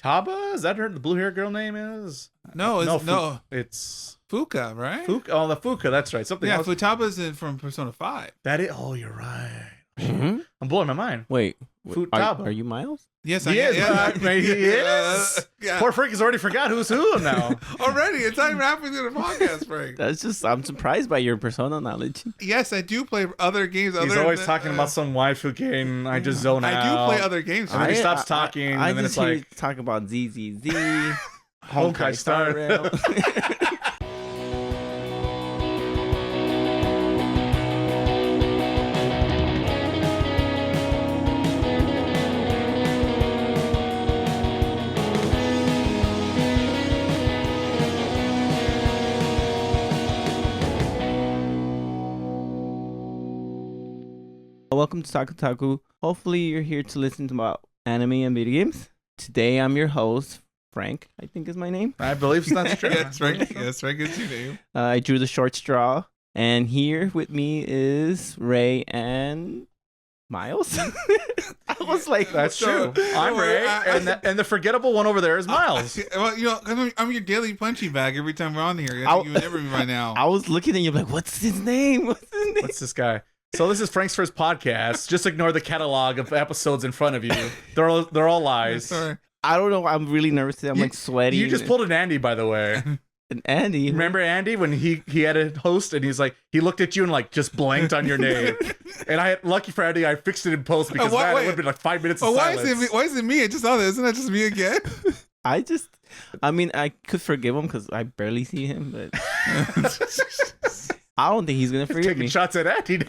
Taba? Is that her? The blue hair girl name is? No, it's Fuka, right? Fuka. Oh, the Fuka. That's right. Something else. Futaba's from Persona 5. That is. Oh, you're right. Mm-hmm. I'm blowing my mind. Wait, Futaba. are you Miles? Yes, He is. He is. Yeah. Poor Frank has already forgot who's who now. Already, it's not even halfway through the podcast, Frank. I'm surprised by your Persona knowledge. Yes, I do play other games. He's always talking about some waifu game. I just zone out. I do play other games. And then he stops talking, I and then just it's hear like you talk about ZZZ, Honkai Star Rail. Welcome to Taco Otaku. Hopefully you're here to listen to about anime and video games. Today I'm your host, Frank, I think is my name. I believe that's true. Yes, Frank. Yes, Frank is your name. I drew the short straw. And here with me is Ray and Miles. I was like, That's true. I'm Ray, and the forgettable one over there is Miles. Well, you know, I'm your daily punching bag every time we're on here. You would never be by now. I was looking at you like, what's his name? What's this guy? So this is Frank's first podcast. Just ignore the catalog of episodes in front of you. They're all lies. Sorry. I don't know. I'm really nervous. I'm like sweaty. You just pulled an Andy, by the way. An Andy. Remember Andy when he had a host and he's like he looked at you and like just blanked on your name. And lucky for Andy, I fixed it in post because it would have been like 5 minutes of silence. Why is it me? I just saw that. Isn't that just me again? I mean, I could forgive him because I barely see him, but I don't think he's gonna forgive me. Taking shots at Andy.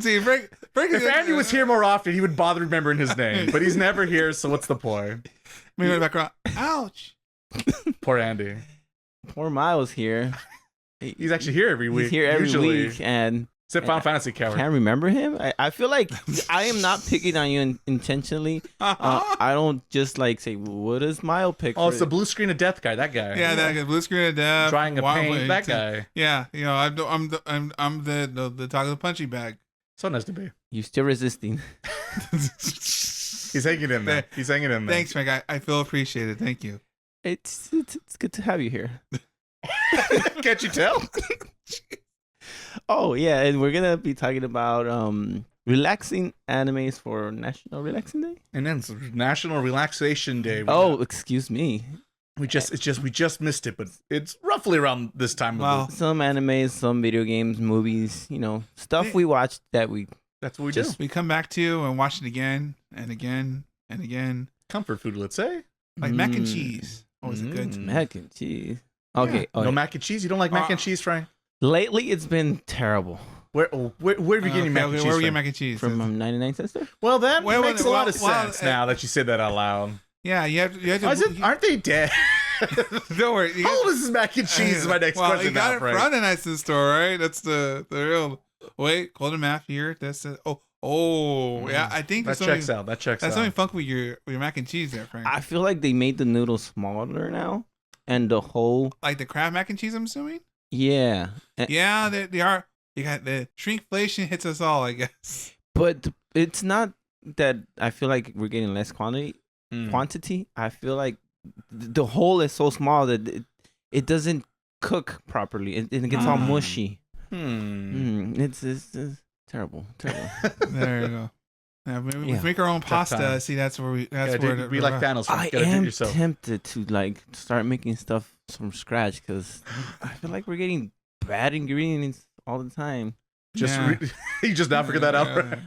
See, Frank If Andy was here more often, he would bother remembering his name. But he's never here, so what's the point? Maybe in the background. Ouch. Poor Andy. Poor Miles here. He's actually here every week. He's here every usually. week, and Except Final Fantasy coward. Can't remember him. I feel like I am not picking on you intentionally. I don't just like say, what does Miles pick? Oh, it's the blue screen of death guy. That guy. Yeah, that guy, blue screen of death. Trying to paint. That guy. Yeah, you know, I'm the talk of the punching bag. So nice to be. You still resisting? He's hanging in there. He's hanging in there. Thanks, Frank. I feel appreciated. Thank you. It's good to have you here. Can't you tell? Oh yeah, and we're gonna be talking about relaxing animes for National Relaxing Day. And then it's National Relaxation Day. Excuse me. We just missed it, but it's roughly around this time. Wow. Some animes, some video games, movies, stuff we watched that that's what we do. We come back to and watch it again and again and again. Comfort food, let's say. Like mac and cheese. Always good. Mac and cheese. Okay. Yeah. No mac and cheese? You don't like mac and cheese, Frank? Lately, it's been terrible. Where are you getting mac and cheese? Where are you getting mac and cheese? From 99 Cents Store? Well, that makes a lot of sense now that you said that out loud. Yeah, you have to. Aren't they dead? Don't worry. How old is this mac and cheese? Is my next question. You got now, it Frank. from the nice store, right? That's the real. Wait, Golden Math here. That's yeah. I think that checks out. That checks out. That's something funky with your mac and cheese there, Frank. I feel like they made the noodles smaller now, and the whole like the Kraft mac and cheese. I'm assuming. Yeah. Yeah, they are. You got the shrinkflation hits us all, I guess. But it's not that I feel like we're getting less quantity. I feel like the hole is so small that it doesn't cook properly. It gets all mushy. It's terrible. There you go. Yeah, maybe we make our own pasta. See, that's where we. That's where we like Thanos. I am tempted to start making stuff from scratch because I feel like we're getting bad ingredients all the time. You just now figured that out.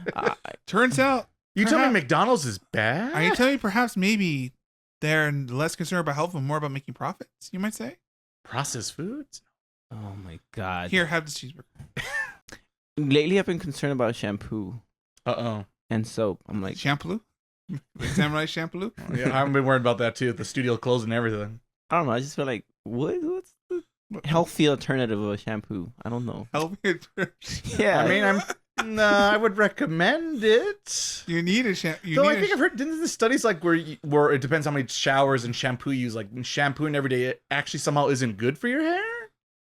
Turns out, you tell me McDonald's is bad. Are you telling me perhaps maybe they're less concerned about health and more about making profits? You might say processed foods. Oh my god! Here, have this cheeseburger. Lately, I've been concerned about shampoo. And soap. I'm like shampoo. Samurai shampoo. Yeah, I haven't been worried about that too. The studio closed and everything. I don't know. I just feel like what's the healthy alternative of a shampoo? I don't know. Healthy. Yeah. I mean, I would recommend it. You need a shampoo. I think I've heard. Didn't the studies like where it depends how many showers and shampoo you use? Like shampooing every day, it actually somehow isn't good for your hair.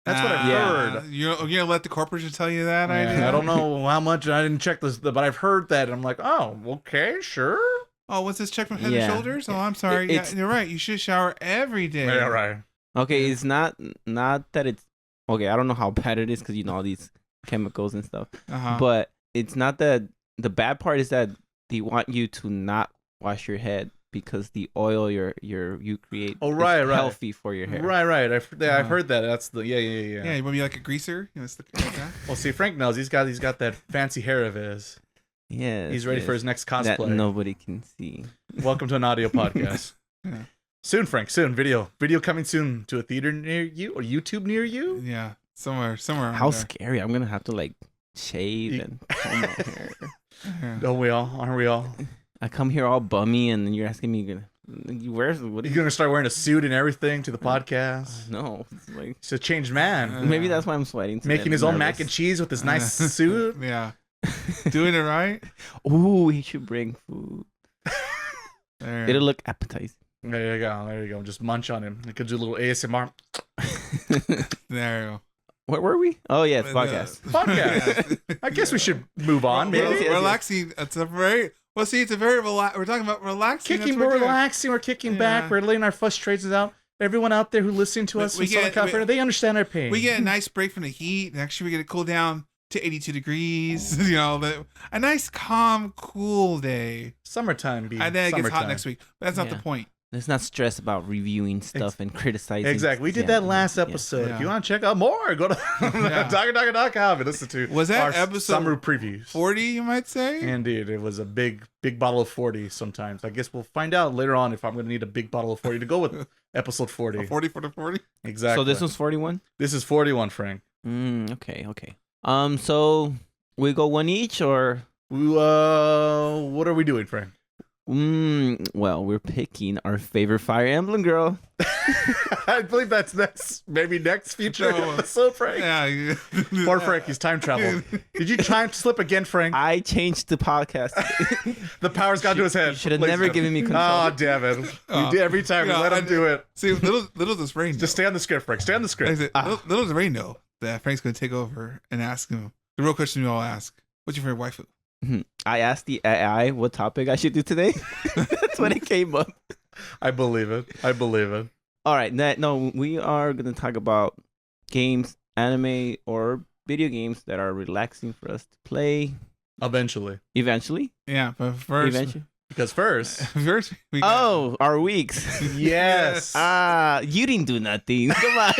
That's what I've heard. You're gonna let the corporation tell you that? I don't know how much. I didn't check this, but I've heard that. And I'm like, oh, okay, sure. Oh, what's this check from head and shoulders? Oh, I'm sorry. You're right. You should shower every day. Yeah, right. Okay, it's not that it's okay. I don't know how bad it is because all these chemicals and stuff. But it's not that. The bad part is that they want you to not wash your head because the oil you create is healthy for your hair. Right. I've heard that. That's the yeah. Yeah, you want to be like a greaser? Like that? Well, see, Frank knows. He's got that fancy hair of his. Yeah, he's ready for his next cosplay. That nobody can see. Welcome to an audio podcast. Yeah. Soon, Frank. Soon, video coming soon to a theater near you or YouTube near you. Yeah, somewhere. How scary! I'm gonna have to like shave and comb my hair. Don't we all? Aren't we all? I come here all bummy, and then you're asking me, you're gonna start wearing a suit and everything to the podcast? No, it's like it's a changed man. Maybe that's why I'm sweating. Making his own mac and cheese with his nice suit. Yeah, doing it right. Ooh, he should bring food. It'll look appetizing. There you go. Just munch on him. You could do a little ASMR. There you go. Where were we? Oh yeah, podcast. I guess we should move on. Maybe relaxing. It's a very we're talking about relaxing. We're kicking back. We're letting our frustrations out. Everyone out there who listening to us in Southern California, they understand our pain. We get a nice break from the heat. Actually, we get to cool down to 82 degrees. A nice, calm, cool day. Summertime. And then it gets hot next week. But that's not the point. Let's not stress about reviewing stuff and criticizing. Exactly. We did that last episode. If you want to check out more, go to Taco.com and listen to our episode summer previews. 40, you might say? Indeed. It was a big bottle of 40 sometimes. I guess we'll find out later on if I'm going to need a big bottle of 40 to go with episode 40. A 40 for the 40? Exactly. So this was 41? This is 41, Frank. Okay. So we go one each or? What are we doing, Frank? Well, we're picking our favorite Fire Emblem girl. I believe that's next future episode, Frank. Yeah. Poor Frank, he's time traveled. Did you time slip again, Frank? I changed the podcast. The power's got to his head. You should have never given me control. Oh, damn it. You do every time. You let him do it. See, little does Rain know. Just stay on the script, Frank. Stay on the script. Little does Rain know that Frank's going to take over and ask him the real question we all ask. What's your favorite waifu? I asked the AI what topic I should do today. That's when it came up. I believe it. All right. We are going to talk about games, anime, or video games that are relaxing for us to play. Eventually. Yeah, but first. Eventually. Because first. Our weeks. Yes. You didn't do nothing. Come on.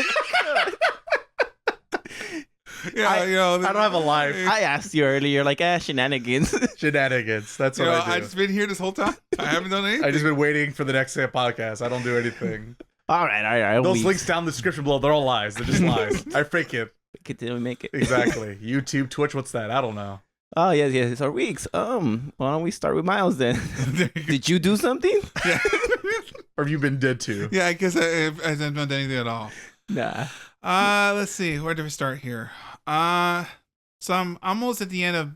Yeah, I don't have a life. I asked you earlier, like, shenanigans. Shenanigans. That's what I do. I've just been here this whole time. I haven't done anything. I've just been waiting for the next podcast. I don't do anything. All right. Those links down in the description below, they're all lies. They're just lies. I fake it. Did we make it? Exactly. YouTube, Twitch, what's that? I don't know. Oh, yes. It's our weeks. Why don't we start with Miles then? Did you do something? Yeah. Or have you been dead too? Yeah, I guess I haven't done anything at all. Nah. Let's see. Where do we start here? So I'm almost at the end of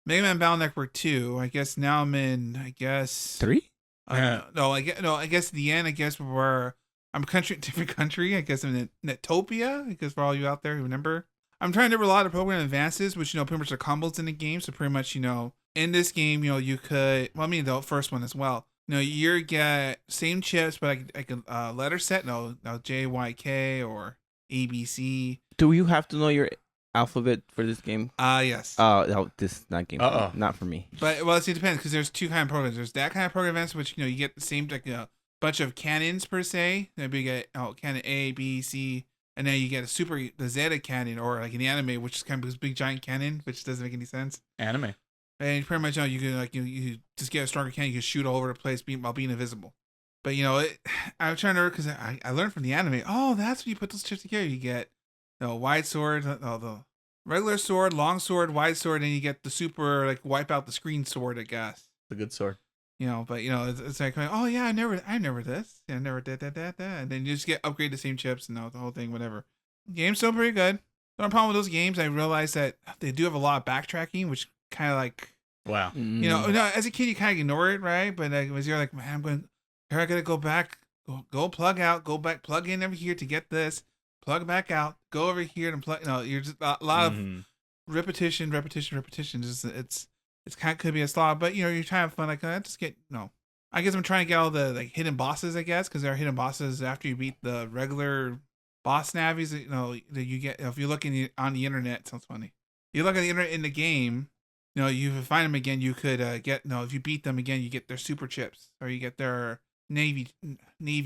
Megaman Battle Network 2. I guess now I'm in 3? No, I guess the end. I guess where I'm different country. I guess I'm in Netopia. Because for all you out there who remember, I'm trying to do a lot of program advances, which pretty much are combos in the game. So pretty much in this game you could the first one as well. You get same chips, but I can letter set J, Y, K or A, B, C. Do you have to know your alphabet for this game? Yes. Oh, this is not game. Not for me. But it depends because there's two kind of programs. There's that kind of program events, which you get the same bunch of cannons per se. Then you get cannon A, B, C, and then you get the Zeta cannon, or like in the anime, which is kind of this big giant cannon, which doesn't make any sense. Anime. And pretty much you can you just get a stronger cannon. You can shoot all over the place while being invisible. But I'm trying to because I learned from the anime. Oh, that's when you put those chips together. You get wide sword, the regular sword, long sword, wide sword, and you get the super wipe out the screen sword. I guess the good sword. But it's like, oh yeah, I never this. Yeah, I never did that, and then you just upgrade the same chips and the whole thing, whatever. Game's still pretty good. The only problem with those games, I realized that they do have a lot of backtracking, which kind of wow. As a kid you kind of ignore it, right? But as you're like, man, I gotta go back, go plug out, go back, plug in over here to get this, plug back out, go over here and plug. You're just a lot of repetition. It's it's kind of could be a slog, but you're trying to have fun. Like, just get no. I guess I'm trying to get all the like hidden bosses. I guess because there are hidden bosses after you beat the regular boss navies. That you get if you're looking on the internet. It sounds funny. You look at the internet in the game. You find them again. You could get if you beat them again, you get their super chips or you get their navy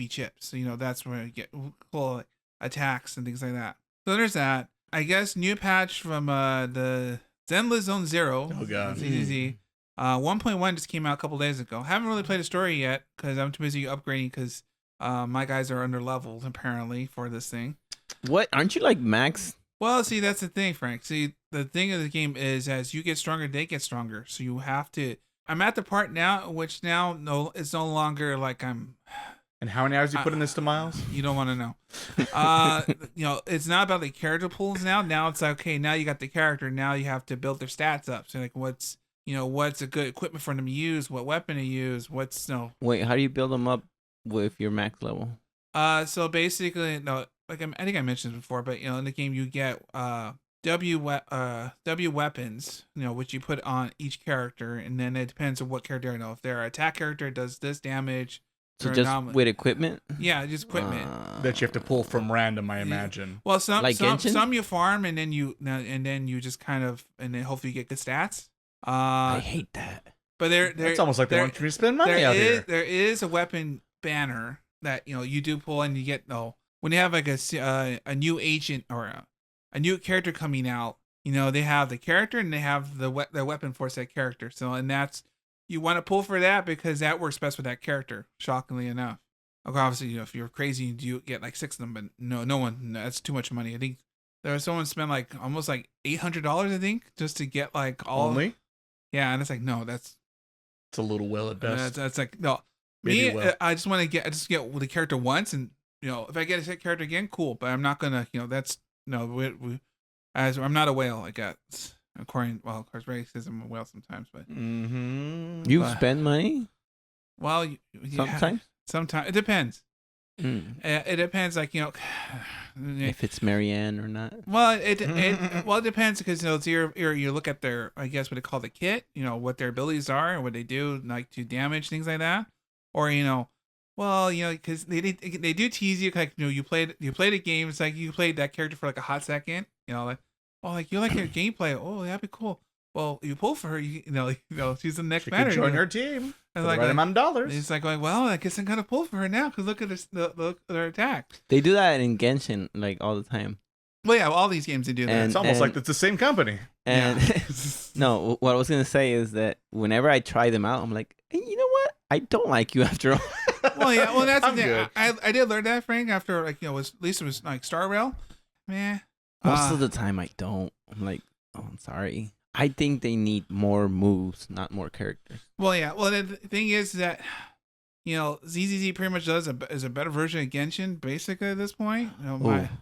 chips. So that's where you get cool attacks and things like that. So there's that. I guess new patch from the Zenless Zone Zero. Oh god. ZZZ. 1.1 just came out a couple days ago. Haven't really played a story yet because I'm too busy upgrading because my guys are under leveled apparently for this thing. What? Aren't you like max? Well, see, that's the thing, Frank. See, the thing of the game is as you get stronger, they get stronger. So you have to. I'm at the part now, which it's no longer like I'm. And how many hours you put in this to Miles? You don't want to know. It's not about the character pools now. Now it's like, okay, now you got the character. Now you have to build their stats up. So like, what's a good equipment for them to use? What weapon to use? Wait, how do you build them up with your max level? So basically, I think I mentioned this before, but in the game you get W weapons, which you put on each character, and then it depends on what character. If they're an attack character, it does this damage. So just with equipment? Yeah, just equipment that you have to pull from random, I imagine. Well, some you farm, and then you just kind of, and then hopefully you get good stats. I hate that. But it's almost like they want you to spend money out here. There is a weapon banner that you do pull, and you get when you have like a new agent or a new character coming out. They have the character and they have the weapon for that character. So and that's you want to pull for that because that works best with that character. Shockingly enough, obviously if you're crazy, you get like 6 of them. But no one. That's too much money. I think there was someone spent like almost like $800. I think just to get like all. Only. Yeah, and it's like no, it's a little well at best. That's like no. Me, I just want to get the character once, and if I get a character again, cool. But I'm not gonna, that's as I'm not a whale. I guess of course, Ray says I'm a whale sometimes, but you spend money. Well, sometimes it depends. It depends, like if it's Marianne or not. Well, it depends because you look at their, I guess what they call the kit, what their abilities are and what they do, like to damage things like that, or because they do tease you, like you played a game, it's like you played that character for like a hot second, like you like your gameplay, that'd be cool. Well, you pull for her, she's the next banner. Join your team. And like, right amount of dollars. It's like, well, I guess I'm gonna pull for her now because look at their attack. They do that in Genshin like all the time. Well, yeah, all these games they do that. It's almost like it's the same company. And no, what I was gonna say is that whenever I try them out, I'm like, hey, you know what? I don't like you after all. Well, that's the thing. I did learn that, Frank. After at least it was like Star Rail. Man, most of the time I don't. I'm like, oh, I'm sorry. I think they need more moves, not more characters. Well, yeah. Well, the thing is that, ZZZ pretty much is a better version of Genshin, basically, at this point.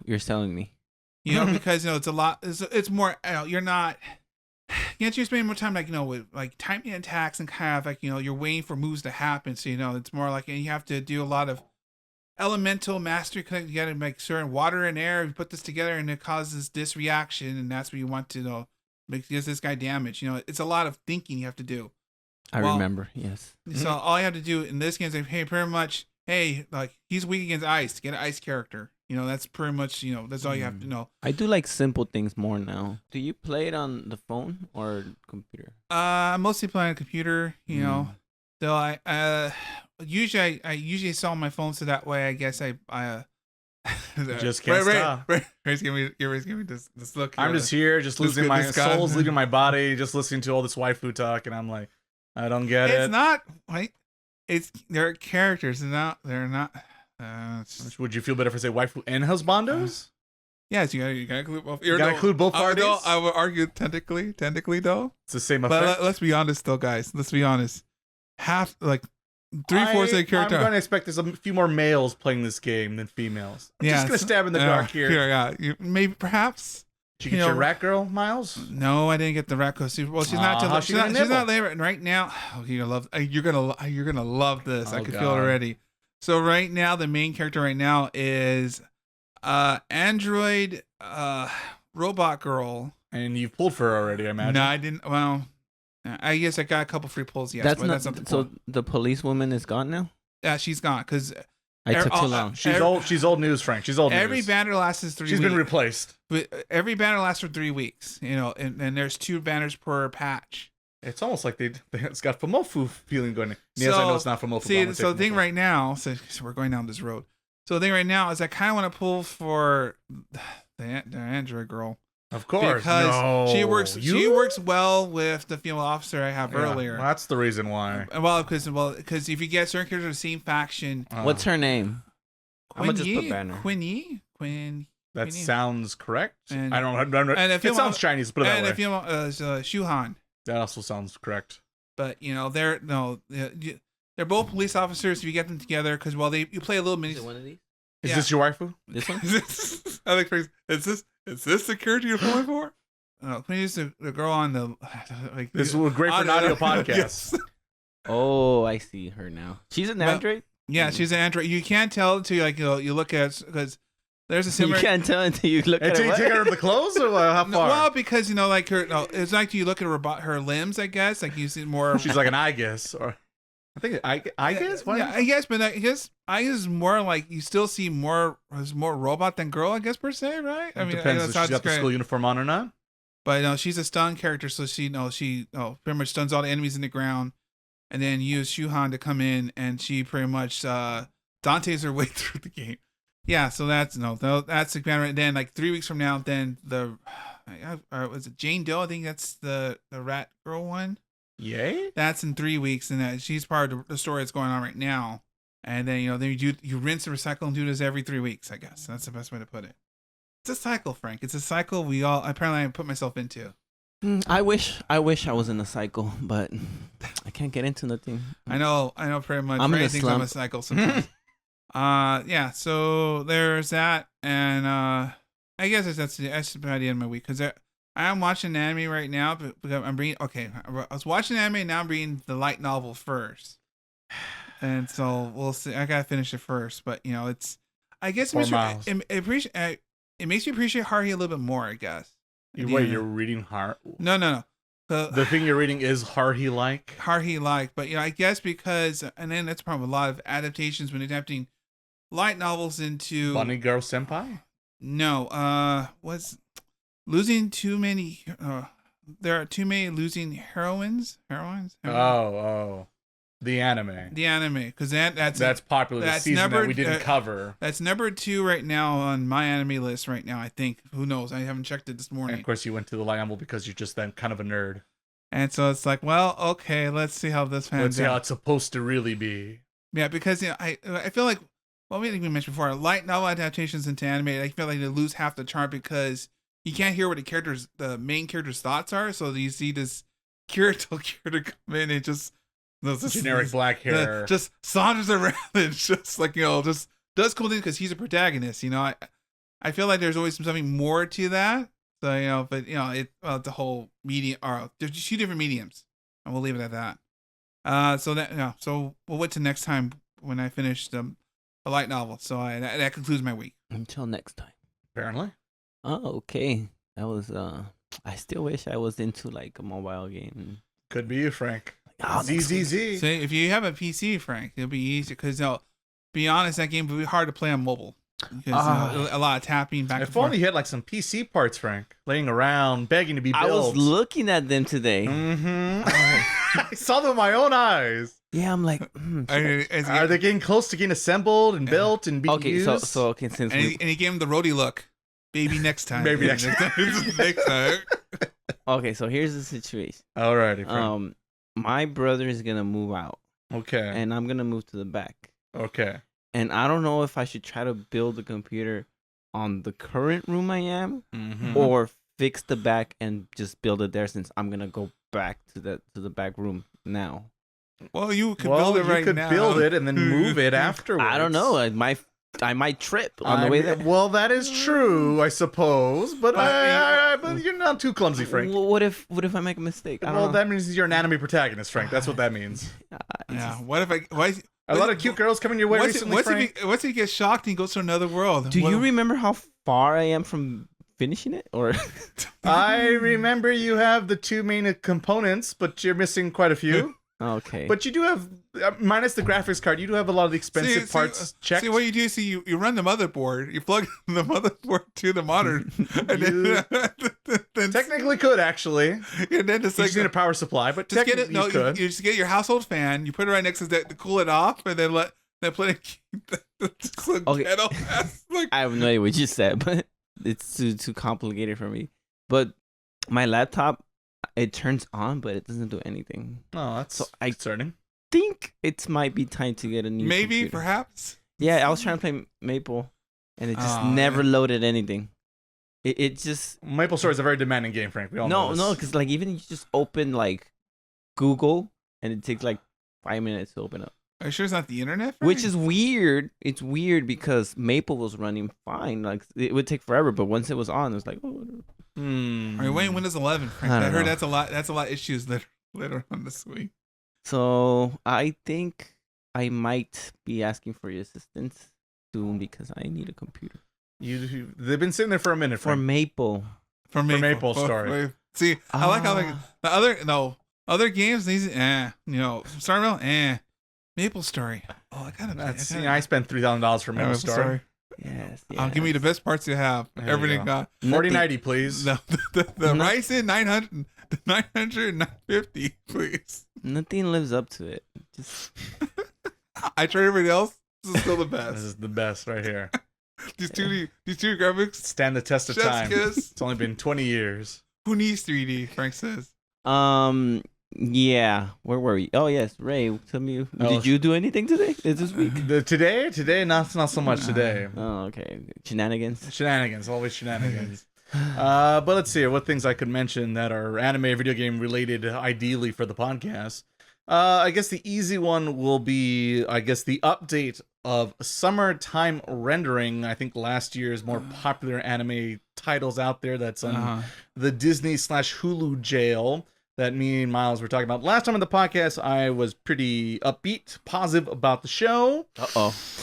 You're selling me. Because, it's a lot, it's more, you're not, you're spending more time, with, like, timing attacks and kind of, like, you're waiting for moves to happen. So, it's more like, you have to do a lot of elemental mastery. You got to make certain water and air, you put this together, and it causes this reaction, and that's what you want to, gives this guy damage. It's a lot of thinking you have to do. I remember, yes. So all you have to do in this game is like, hey, pretty much, like he's weak against ice. Get an ice character. That's pretty much, that's all you have to know. I do like simple things more now. Do you play it on the phone or computer? I mostly play on a computer. Though I usually sell my phone, so that way I guess I just can't stop. Ray's giving me this look. I'm just here, just losing my soul's leaving my body, just listening to all this waifu talk, and I'm like, I don't get it. It's not like they're characters. They're not. Would you feel better if I say waifu and husbandos? Yes, you gotta include both. You gotta include both parties. I would argue technically though. It's the same effect. But let's be honest, though, guys. Let's be honest. Half like. 3/4 of the character. I'm going to expect there's a few more males playing this game than females. I'm just going to stab in the dark here. Yeah. Maybe, perhaps. Did you get your rat girl, Miles? No, I didn't get the rat girl. Well, she's not. She's not there right now. Oh, you're gonna love this. I can feel it already. So right now, the main character right now is android robot girl. And you've pulled for her already, I imagine. No, I didn't. Well. I guess I got a couple free pulls. Yes, that's not the so. point. The policewoman is gone now. Yeah, she's gone because I took too long. She's old news, Frank. She's old news. Every banner lasts 3 weeks. She's been replaced. But every banner lasts for 3 weeks. And there's 2 banners per patch. It's almost like it's got Famofu feeling going. Yes, I know it's not Famofu. See, so the thing right now, so we're going down this road. So the thing right now is I kind of want to pull for the Android girl. Of course, because she works well with the female officer I have earlier. Well, that's the reason why. Because if you get certain characters of the same faction, what's her name? I'm gonna just put banner. Quinn. That sounds correct. I don't know. It sounds Chinese. Put it that way. And the female Shuhan. That also sounds correct. But they're both police officers. If you get them together, because you play a little mini. Is it one of these? Is this your waifu? This one? Is this the character you're pulling for? No, please, the girl on the this is great for an audio podcast. Yes. Oh, I see her now. She's an android. Yeah, she's an android. You can't tell until you look at because there's a similar. You can't tell until you look at her. Until you take her of the clothes, or how far? Well, because it's like you look at her limbs. I guess like you see more. She's like an I guess, or I think I guess. What? Yeah, I guess, but I guess is more like you still see more robot than girl. I guess per se, right? I mean, depends if she's got the school uniform on or not. But she's a stun character, so she pretty much stuns all the enemies in the ground, and then use Shuhan to come in, and she pretty much Dante's her way through the game. Yeah, so that's the banner. And then like 3 weeks from now, then was it Jane Doe? I think that's the rat girl one. Yay! That's in 3 weeks, and she's part of the story that's going on right now. And then then you rinse and recycle and do this every 3 weeks. I guess that's the best way to put it. It's a cycle, Frank. It's a cycle I put myself into. I wish I was in a cycle, but I can't get into nothing. I know pretty much. I'm in a slump. I'm a cycle sometimes. Yeah. So there's that, and I guess that's about the end of my week because I am watching anime right now, but I'm reading. Okay, I was watching anime, and now I'm reading the light novel first, and so we'll see. I gotta finish it first, but it's. I guess it makes me appreciate Haruhi a little bit more, I guess. You're reading Haruhi? No. The thing you're reading is Haruhi-like? Haruhi-like, but I guess because, and then that's probably a lot of adaptations when adapting light novels into... Bunny Girl Senpai? No, losing too many... there are too many losing heroines? Oh. The anime, because that's popular this season that we didn't cover. That's number 2 right now on my anime list right now. I think. Who knows? I haven't checked it this morning. And of course, you went to the light novel because you're just then kind of a nerd. And so it's like, well, okay, let's see how this pans out. Let's see how it's supposed to really be. Yeah, because I feel like we mentioned before, light novel adaptations into anime. I feel like they lose half the charm because you can't hear what the main character's thoughts are. So you see this character come in and just. Generic black hair. Just saunters around and just like, just does cool things because he's a protagonist. I feel like there's always something more to that. So, but, the whole medium, there's 2 different mediums. And we'll leave it at that. So we'll wait till next time when I finish the light novel. So that concludes my week. Until next time. Apparently. Oh, okay. That was, I still wish I was into like a mobile game. Could be you, Frank. Oh, ZZZ. So if you have a PC, Frank, it'll be easier because be honest, that game would be hard to play on mobile because a lot of tapping back and forth. If only you had like some PC parts, Frank, laying around begging to be built. I was looking at them today. Mm-hmm. I saw them with my own eyes. Yeah, I'm like, are they getting close to getting assembled and built and being used? Okay, since and he gave him the roadie look. Baby next time. Maybe next time. Next time. Okay, so here's the situation. Alrighty, Frank. My brother is gonna move out. Okay. And I'm gonna move to the back. Okay. And I don't know if I should try to build a computer on the current room I am, or fix the back and just build it there since I'm gonna go back to the back room now. Well, you could build it right now. You could build it and then move it afterwards. I don't know. I might trip on the way there. Well, that is true, I suppose. But you're not too clumsy, Frank. What if I make a mistake? Well, that means you're an anime protagonist, Frank. That's what that means. Yeah. What if a lot of cute girls coming your way recently, Frank. What if he gets shocked and he goes to another world? Do you remember how far I am from finishing it, or I remember you have the 2 main components, but you're missing quite a few. Okay. But you do have, minus the graphics card, you do have a lot of the expensive parts checked. See, what you do is you run the motherboard. You plug the motherboard to the monitor. And then technically could, actually. And then just need a power supply, but just technically get it, you could. You just get your household fan, you put it right next to that to cool it off, and then play it okay. ghetto. Like, I have no idea what you said, but it's too complicated for me. But my laptop, it turns on, but it doesn't do anything. Oh, that's concerning. I think it might be time to get a new computer. Perhaps. Yeah, I was trying to play Maple, and it just never loaded anything. It just Maple Story is a very demanding game, Frank. We all know this. No, because like even if you just open like Google, and it takes like 5 minutes to open up. Are you sure it's not the internet? Which is weird. It's weird because Maple was running fine. Like it would take forever, but once it was on, it was like, oh, whatever. Are you waiting Windows 11, Frank? I heard that's a lot. That's a lot of issues later on this week. So I think I might be asking for your assistance soon because I need a computer. They've been sitting there for a minute, Frank. For Maple Story. See, I like how the other games. These Starville, Maple Story. Oh, I spent $3,000 for Maple Story. Yes. Give me the best parts you have. Everything got 4090, please. The Ryzen 900, the 900, 950, please. Nothing lives up to it. Just I tried everything else. This is still the best. This is the best right here. These two graphics stand the test of time. Kiss. It's only been 20 years. Who needs 3D? Frank says. Yeah. Where were we? Oh yes, Ray. Tell me, did you do anything today? This week? Today, not so much today. Oh, okay. Shenanigans. Always shenanigans. But let's see what things I could mention that are anime, video game related, ideally for the podcast. I guess the easy one will be, the update of summertime rendering. I think last year's more popular anime titles out there. That's on the Disney/Hulu jail. That me and Miles were talking about last time on the podcast. I was pretty upbeat, positive about the show.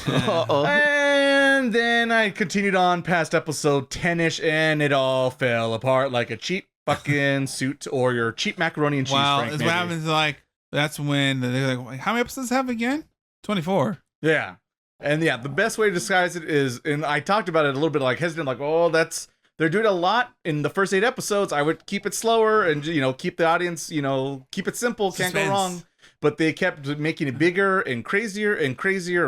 And then I continued on past episode 10-ish, and it all fell apart like a cheap fucking suit or your cheap macaroni and cheese. Wow, Frank, what happens. Like that's when they're like, "How many episodes have again?" 24. Yeah, and the best way to disguise it is, and I talked about it a little bit, like hesitant, like, oh, they're doing a lot in the first 8 episodes. I would keep it slower and, keep the audience, keep it simple. Can't go wrong. But they kept making it bigger and crazier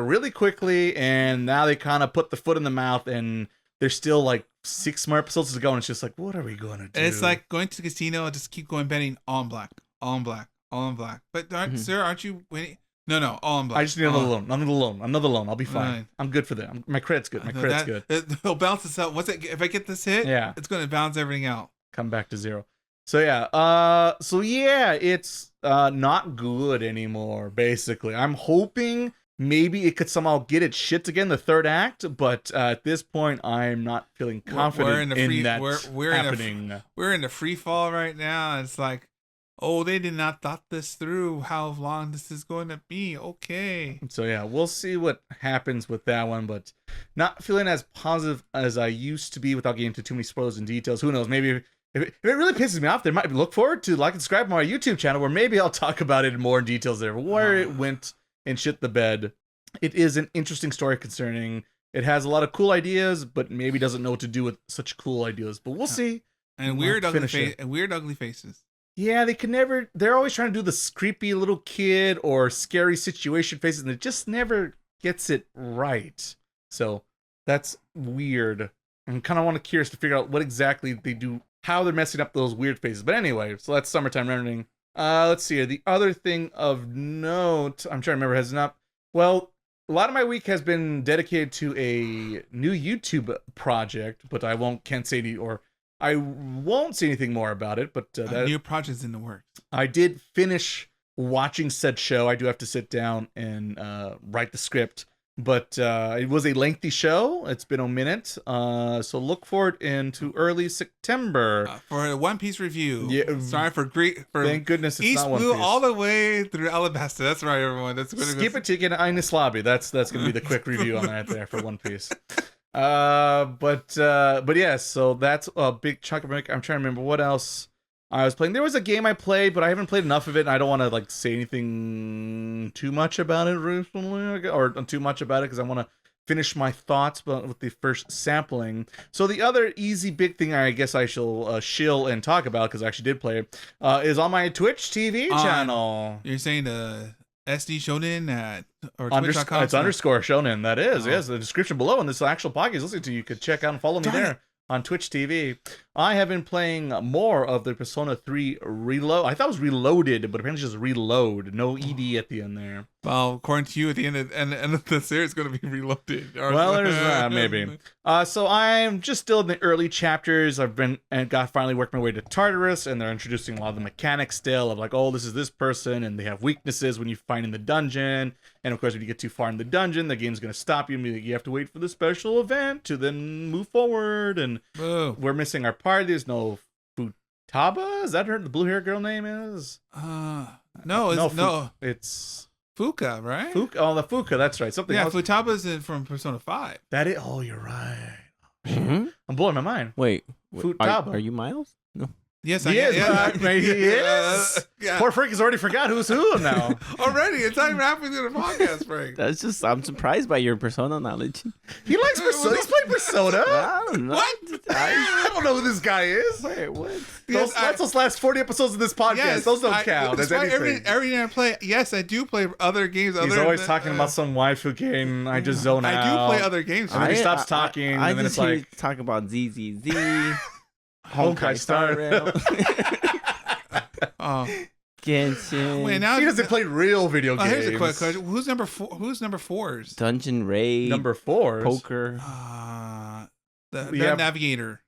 really quickly. And now they kind of put the foot in the mouth, and there's still like 6 more episodes to go. And it's just like, what are we going to do? It's like going to the casino and just keep going betting all in black. But aren't you winning? No, all in black. I just need another loan. I'll be fine. Right. I'm good for that. My credit's good. Good. It'll balance this out. If I get this hit, it's going to balance everything out. Come back to 0. So it's not good anymore, basically. I'm hoping maybe it could somehow get its shit again, the third act, but at this point, I'm not feeling confident in that happening. We're in the free fall right now. It's like, oh, they did not thought this through, how long this is going to be. Okay. So, we'll see what happens with that one, but not feeling as positive as I used to be without getting into too many spoilers and details. Who knows? Maybe if it really pisses me off, there might look forward to like and subscribe to my YouTube channel where maybe I'll talk about it in more details there, where it went and shit the bed. It is an interesting story concerning. It has a lot of cool ideas, but maybe doesn't know what to do with such cool ideas. But we'll see. And weird ugly faces. Yeah, they can never. They're always trying to do this creepy little kid or scary situation faces, and it just never gets it right. So that's weird. I'm kind of curious to figure out what exactly they do, how they're messing up those weird faces. But anyway, so that's summertime rendering. Let's see here. The other thing of note, I'm trying to remember, has not. Well, a lot of my week has been dedicated to a new YouTube project, but I can't say any or. I won't say anything more about it, but that new project's in the works. I did finish watching said show. I do have to sit down and write the script, but it was a lengthy show. It's been a minute, so look forward into early September for a One Piece review. Yeah, sorry for thank goodness it's East not One Blue Piece. all the way through Alabasta. That's right, everyone. That's skip it to get Ines Lobby. That's gonna be the quick review on that there for One Piece. But yeah, so that's a big chunk of it. I'm trying to remember what else I was playing. There was a game I played, but I haven't played enough of it, and I don't want to like say anything too much about it recently, or too much about it because I want to finish my thoughts with the first sampling. So the other easy big thing I guess I shall shill and talk about, because I actually did play it, is on my Twitch TV channel. You're saying the SD Shonen or Twitch.com? It's underscore Shonen. That is, yes. The description below in this actual podcast listening to, you could check out and follow me there on Twitch TV. I have been playing more of the Persona 3 Reload. I thought it was Reloaded, but apparently it's just Reload. No ED at the end there. Well, according to you, at the end of the series, it's going to be Reloaded. Well, there's that, maybe. So I'm just still in the early chapters. I've been and got finally worked my way to Tartarus, and they're introducing a lot of the mechanics still of like, oh, this is this person, and they have weaknesses when you find in the dungeon. And of course, when you get too far in the dungeon, the game's going to stop you and be like, you have to wait for the special event to then move forward. And we're missing our party. There's no Futaba? Is that her? The blue hair girl name is? No. It's Fuka, right? Fuka. Oh, the Fuka. That's right. Something else. Futaba's from Persona 5. That is. Oh, you're right. I'm blowing my mind. Wait. Futaba. Are you Miles? No. Yes, he is. Yeah. He is. Yeah. Poor Frank has already forgot who's who now. Already, it's not even halfway through the podcast, Frank. That's just, I'm surprised by your Persona knowledge. He likes Persona. He's played Persona. I don't know. What? I don't know who this guy is. Wait, what? That's those last 40 episodes of this podcast. Yes, those don't count as anything. Every time I play, yes, I do play other games. He's always talking about some waifu game. I just zone out. I do play other games. And then he stops talking, and then it's like talk about ZZZ, Honkai Star Rail. Oh, Genshin. Wait, now he doesn't play real video games. Here's a quick question: Who's number 4? Who's number 4s? Dungeon Raid. Number 4s. Poker. The Navigator.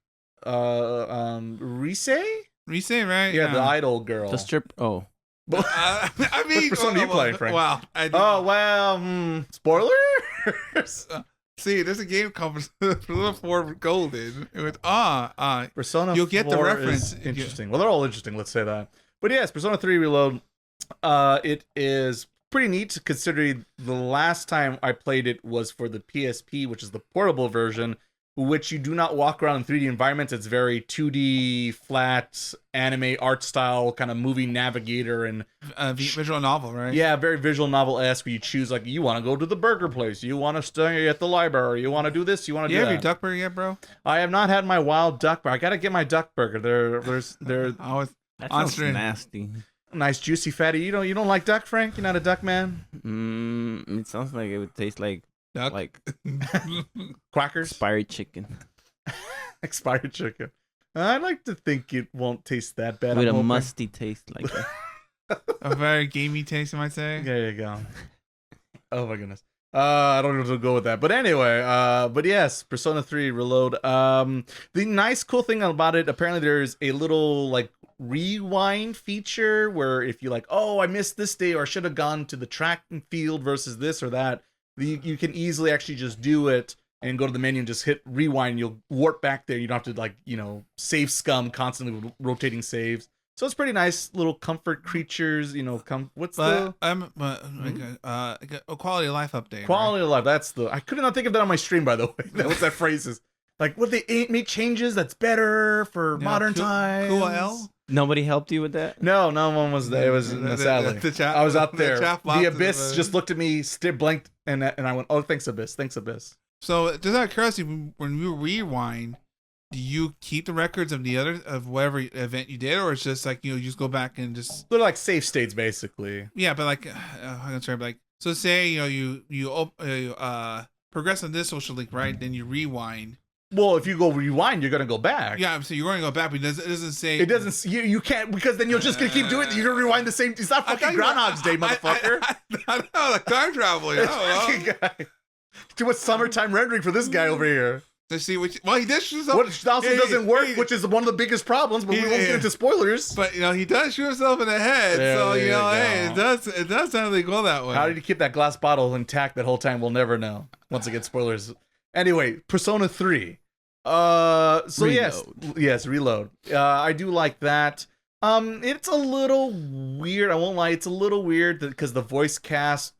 Rise, right? Yeah, the idol girl. The strip. Oh. I mean, what persona you play, Frank? Wow. Spoilers. See, there's a game called Persona 4 Golden. It was Persona. You'll get the reference. Interesting. Well, they're all interesting. Let's say that. But yes, Persona 3 Reload. It is pretty neat considering the last time I played it was for the PSP, which is the portable version, which you do not walk around in 3D environments. It's very 2D, flat, anime art style, kind of movie navigator and visual novel, right? Yeah, very visual novel-esque, where you choose, like, you want to go to the burger place, you want to stay at the library, you want to do this, you want to do that. You have your duck burger yet, bro? I have not had my wild duck burger. I got to get my duck burger. They're that sounds nasty. Nice, juicy, fatty. You don't like duck, Frank? You're not a duck man? It sounds like it would taste like duck? Like Quackers? Expired chicken. Expired chicken. I like to think it won't taste that bad. With a musty taste like that. A very gamey taste, you might say. There you go. Oh my goodness. I don't know if to go with that. But anyway, but yes, Persona 3 Reload. The nice cool thing about it, apparently there's a little like rewind feature where if you like, oh, I missed this day or I should have gone to the track and field versus this or that, you can easily actually just do it and go to the menu and just hit rewind. You'll warp back there. You don't have to like, save scum constantly with rotating saves. So it's pretty nice little comfort creatures, quality of life update. Quality of life. That's I could not think of that on my stream, by the way. That was that phrase is. Like, would they make changes that's better for modern times? Cool L? Nobody helped you with that? No one was there. It was sadly. I was out there. The Abyss just looked at me, blinked, and I went, oh, thanks, Abyss. Thanks, Abyss. So, just out of curiosity, when you rewind, do you keep the records of whatever event you did, or it's just like you just go back and just they're like save states basically? Yeah, but like so say you progress on this social link, right? Then you rewind. Well, if you go rewind, you're gonna go back. Yeah, so you're going to go back, but it doesn't say. It doesn't. You can't because then you're just gonna keep doing it. You're gonna rewind the same. It's not fucking Groundhog's Day, motherfucker. I know, like time traveling. Too much summertime rendering for this guy over here. Let's see well, he does shoot himself. Which also doesn't work, which is one of the biggest problems. But we won't get into spoilers. But he does shoot himself in the head. So hey, it does sound like go that way. How did he keep that glass bottle intact that whole time? We'll never know. Once again, spoilers. Anyway, Persona 3. So Reload. yes, Reload. I do like that. It's a little weird. I won't lie. It's a little weird because the voice cast,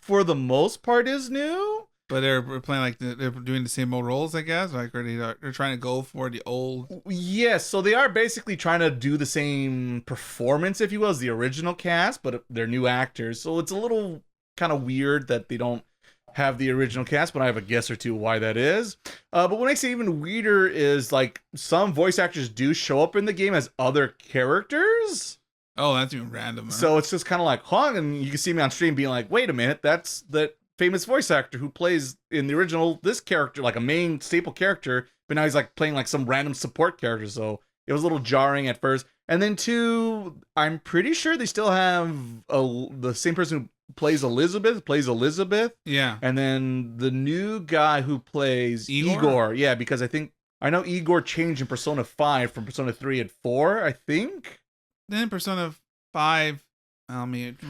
for the most part, is new. But they're playing like they're doing the same old roles, I guess. Like, or they're trying to go for the old. Yes, so they are basically trying to do the same performance, if you will, as the original cast, but they're new actors. So it's a little kind of weird that they don't have the original cast, but I have a guess or two why that is. But what makes it even weirder is like some voice actors do show up in the game as other characters. Oh, that's even random. Huh? So it's just kind of like, huh? And you can see me on stream being like, wait a minute, that's the famous voice actor who plays in the original this character, like a main staple character, but now he's like playing like some random support character. So it was a little jarring at first. And then two, I'm pretty sure they still have the same person who plays Elizabeth. Yeah. And then the new guy who plays Igor. Yeah, because I know Igor changed in Persona 5 from Persona 3 and 4, I think. Then Persona 5,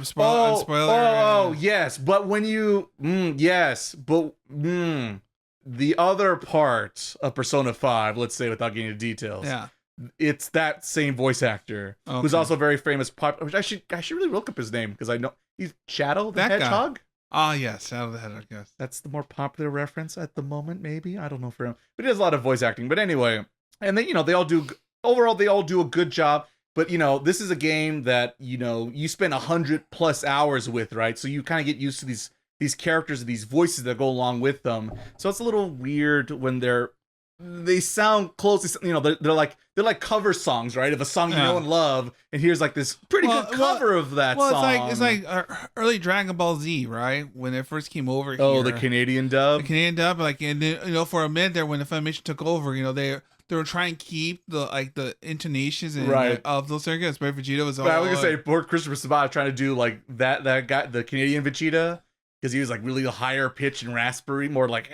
spoiler. Oh, yes. But when you, the other part of Persona 5, let's say without getting into details. Yeah. It's that same voice actor who's also very famous. I should really look up his name because I know he's Shadow the Hedgehog. Ah, yes, Shadow the Hedgehog. Yes, that's the more popular reference at the moment. Maybe I don't know for him, but he does a lot of voice acting. But anyway, and then they all do a good job. But this is a game that you spend 100+ hours with, right? So you kind of get used to these characters and these voices that go along with them. So it's a little weird when they sound close. They're like cover songs, right? Of a song you know and love, and here's like this pretty good cover of that song. It's like early Dragon Ball Z, right? When it first came over here. Oh, the Canadian dub. Like, and then, for a minute there, when the Funimation took over, they were trying to keep the intonations of those circuits. But Vegeta was all. I was gonna say poor Christopher Sabat trying to do like that guy, the Canadian Vegeta, because he was like really higher pitch and raspberry, more like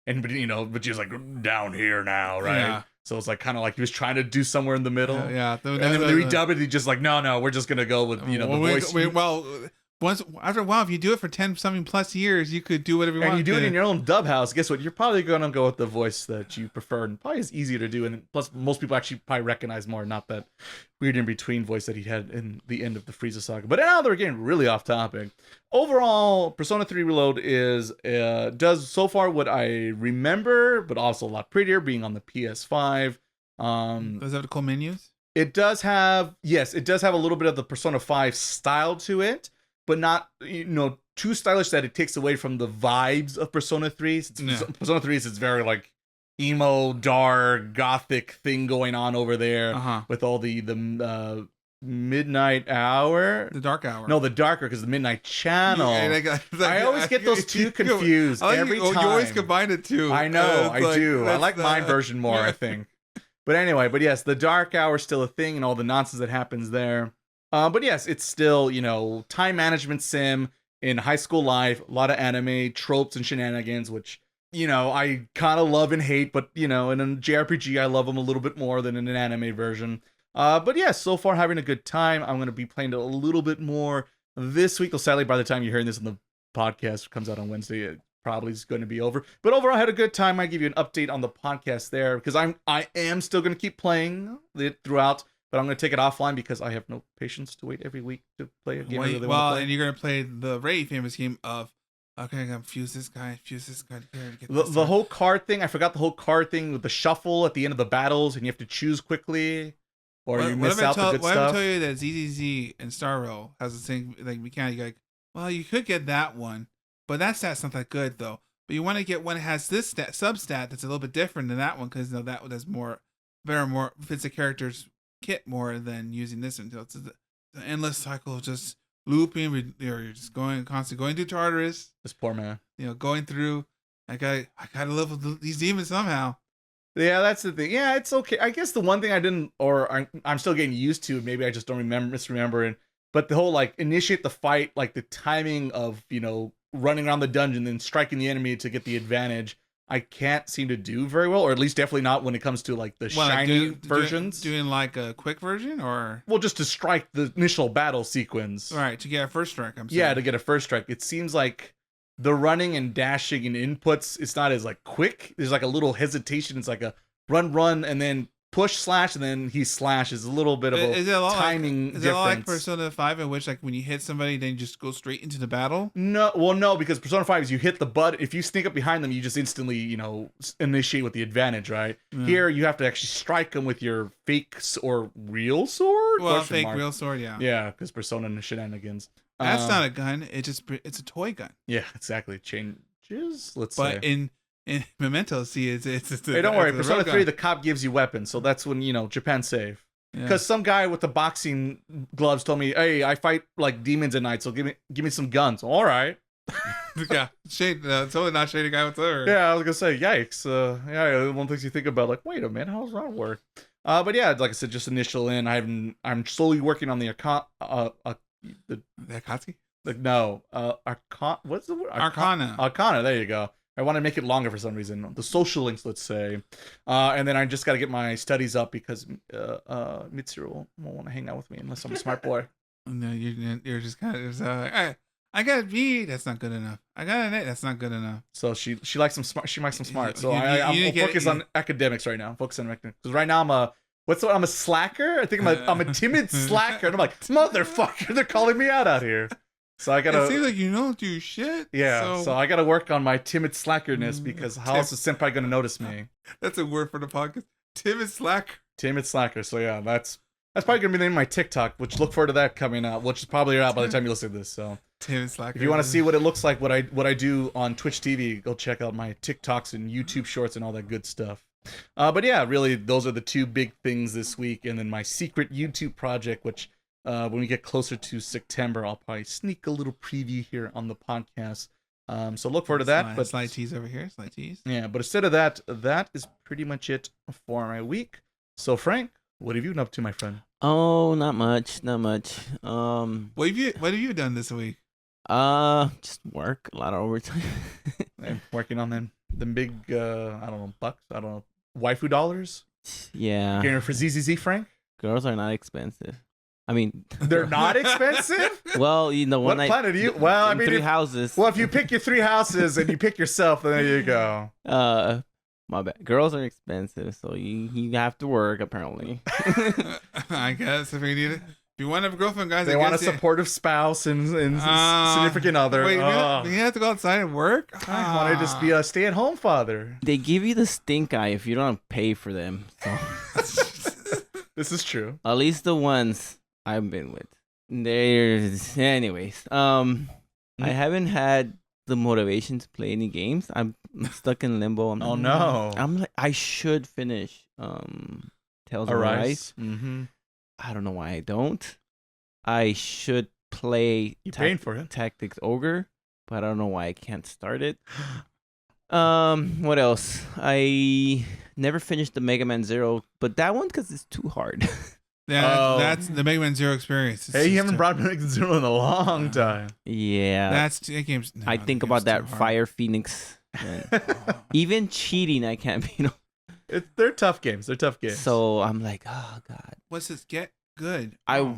and Vegeta's like down here now, right? Yeah. So it's like kind of like he was trying to do somewhere in the middle. Yeah. And then when they redub it, he just like no, we're just gonna go with the voice. After a while, if you do it for 10-something plus years, you could do whatever you want. And you do it in your own dub house. Guess what? You're probably going to go with the voice that you prefer, and probably is easier to do. And plus, most people actually probably recognize more, not that weird in between voice that he had in the end of the Frieza saga. But now they're getting really off topic. Overall, Persona 3 Reload does so far what I remember, but also a lot prettier, being on the PS5. Does it have the cool menus? It does have a little bit of the Persona 5 style to it. But not, too stylish that it takes away from the vibes of Persona 3. Persona 3 is very like emo, dark, gothic thing going on over there with all the midnight hour. The dark hour. No, the darker, because the midnight channel. I always get those two confused every time. You always combine it too. I know, I do. I like my version more, I think. But anyway, yes, the dark hour is still a thing and all the nonsense that happens there. But yes, it's still, time management sim in high school life, a lot of anime tropes and shenanigans, which, I kind of love and hate, but, in a JRPG, I love them a little bit more than in an anime version. But yes, so far having a good time. I'm going to be playing it a little bit more this week, though sadly by the time you're hearing this in the podcast comes out on Wednesday, it probably is going to be over. But overall, I had a good time. I give you an update on the podcast there, because I am still going to keep playing it throughout. But I'm going to take it offline because I have no patience to wait every week to play a game. And you're going to play the very famous game of, okay, I'm going to fuse this guy. The whole card thing, I forgot the whole card thing with the shuffle at the end of the battles, and you have to choose quickly, or you miss out the good stuff. What if I tell you that ZZZ and Starro has the same mechanic? Like, well, you could get that one, but that stat's not that good, though. But you want to get one that has this substat that's a little bit different than that one, because that one has more fits the character's kit more than using this until it's the endless cycle of just looping. You're just constantly going through Tartarus. This poor man. Going through. I gotta live with these demons somehow. Yeah, that's the thing. Yeah, it's okay. I guess the one thing I didn't, or I'm still getting used to. Maybe I just don't misremember it. But the whole initiate the fight, the timing of running around the dungeon and striking the enemy to get the advantage. I can't seem to do very well, or at least definitely not when it comes to the shiny versions. Doing a quick version, or just to strike the initial battle sequence. Right, to get a first strike. Yeah, to get a first strike. It seems like the running and dashing and inputs, it's not as quick. There's a little hesitation. It's like a run, and then push slash and then he slashes. A little bit of a Is it a lot timing like, is difference. it a lot like Persona 5 in which like when you hit somebody, then you just go straight into the battle? No, well, no, because Persona 5 is you hit the button. If you sneak up behind them, you just instantly, initiate with the advantage, right? Yeah. Here, you have to actually strike them with your fake or real sword. Well, Question fake mark. real sword, yeah. Yeah, because Persona and shenanigans. That's not a gun. It's a toy gun. Yeah, exactly. Changes. Let's But say. in Memento, see, it's Hey, don't worry. it's a Persona real 3, gun. the cop gives you weapons, so that's when Japan's safe. Yeah. Because some guy with the boxing gloves told me, "Hey, I fight like demons at night, so give me some guns." All right. Yeah, shade. Totally not shady guy whatsoever. Yeah, I was gonna say, yikes. Yeah, one things you think about, like, wait a minute, how does that work? But yeah, like I said, just initial in. I'm slowly working on the The Akatsuki? what's the word? Arcana. Arcana. There you go. I want to make it longer for some reason. The social links, let's say, and then I just got to get my studies up because Mitsuru won't want to hang out with me unless I'm a smart boy. No, you're just kind of I got a B. That's not good enough. I got an A. That's not good enough. So she likes some smart. She likes some smart. So You I'm need to get- focused on academics right now. Focus on academics because right now I'm a slacker. I think I'm a timid slacker, and I'm like, motherfucker, they're calling me out here. So I gotta. It seems like you don't do shit. Yeah, so I gotta work on my timid slackerness because how else is senpai gonna notice me? That's a word for the podcast. Timid slacker. Timid slacker. So yeah, that's probably gonna be the name of my TikTok, which look forward to that coming out, which is probably out by the time you listen to this. So Timid slacker. if you want to see what it looks like, what I do on Twitch TV, go check out my TikToks and YouTube shorts and all that good stuff. But yeah, really, those are the two big things this week, and then my secret YouTube project, which when we get closer to September, I'll probably sneak a little preview here on the podcast. So look forward to that. But slight tease over here. Slight tease. yeah, but instead of that, that is pretty much it for my week. So Frank, what have you been up to, my friend? Oh, not much. What have you done this week? Just work, a lot of overtime. I'm working on them big I don't know, bucks, I don't know, waifu dollars. Yeah, Getting for ZZZ, Frank. girls are not expensive. I mean, They're not expensive. well, What planet are you? Well, I mean, three if, houses. well, if you pick your 3 houses and you pick yourself, then there you go. My bad. Girls are expensive, so you have to work apparently. I guess if you want to have a girlfriend, guys, They I want a guess supportive spouse and significant other. Wait, you have to go outside and work? I want to just be a stay-at-home father. They give you the stink eye if you don't pay for them. So This is true. at least the ones I've been with. Anyways. I haven't had the motivation to play any games. I'm stuck in limbo. Oh no. I'm like, I should finish Tales of Arise. Mm-hmm. I don't know why I don't. I should play You're paying for it. Tactics Ogre, but I don't know why I can't start it. What else? I never finished the Mega Man Zero, but that one because it's too hard. Yeah, that's the Mega Man Zero experience. It's Hey, you just haven't brought Megaman Zero in a long time. Yeah, that game's. I think about that Fire Phoenix. And even cheating, I can't beat them. They're tough games. They're tough games. So I'm like, oh god. What's this? Get good. I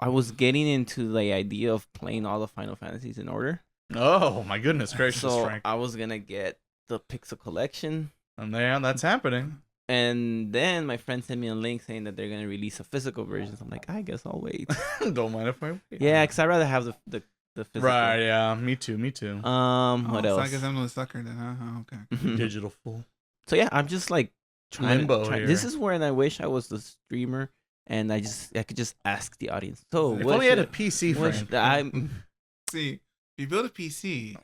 was getting into the idea of playing all the Final Fantasies in order. Oh my goodness gracious, So Frank. I was gonna get the Pixel Collection. And then that's happening. And then my friend sent me a link saying that they're gonna release a physical version. So I'm like, I guess I'll wait. Don't mind if I wait. Yeah, because I'd rather have the physical. Right, yeah. Me too. What So else? I guess I'm the sucker then, huh? Oh, okay. Digital fool. So yeah, I'm just like trying Limbo to here. This is where I wish I was the streamer and I could just ask the audience. So If what only I had a should- PC, what Frank. should I See, if you build a PC,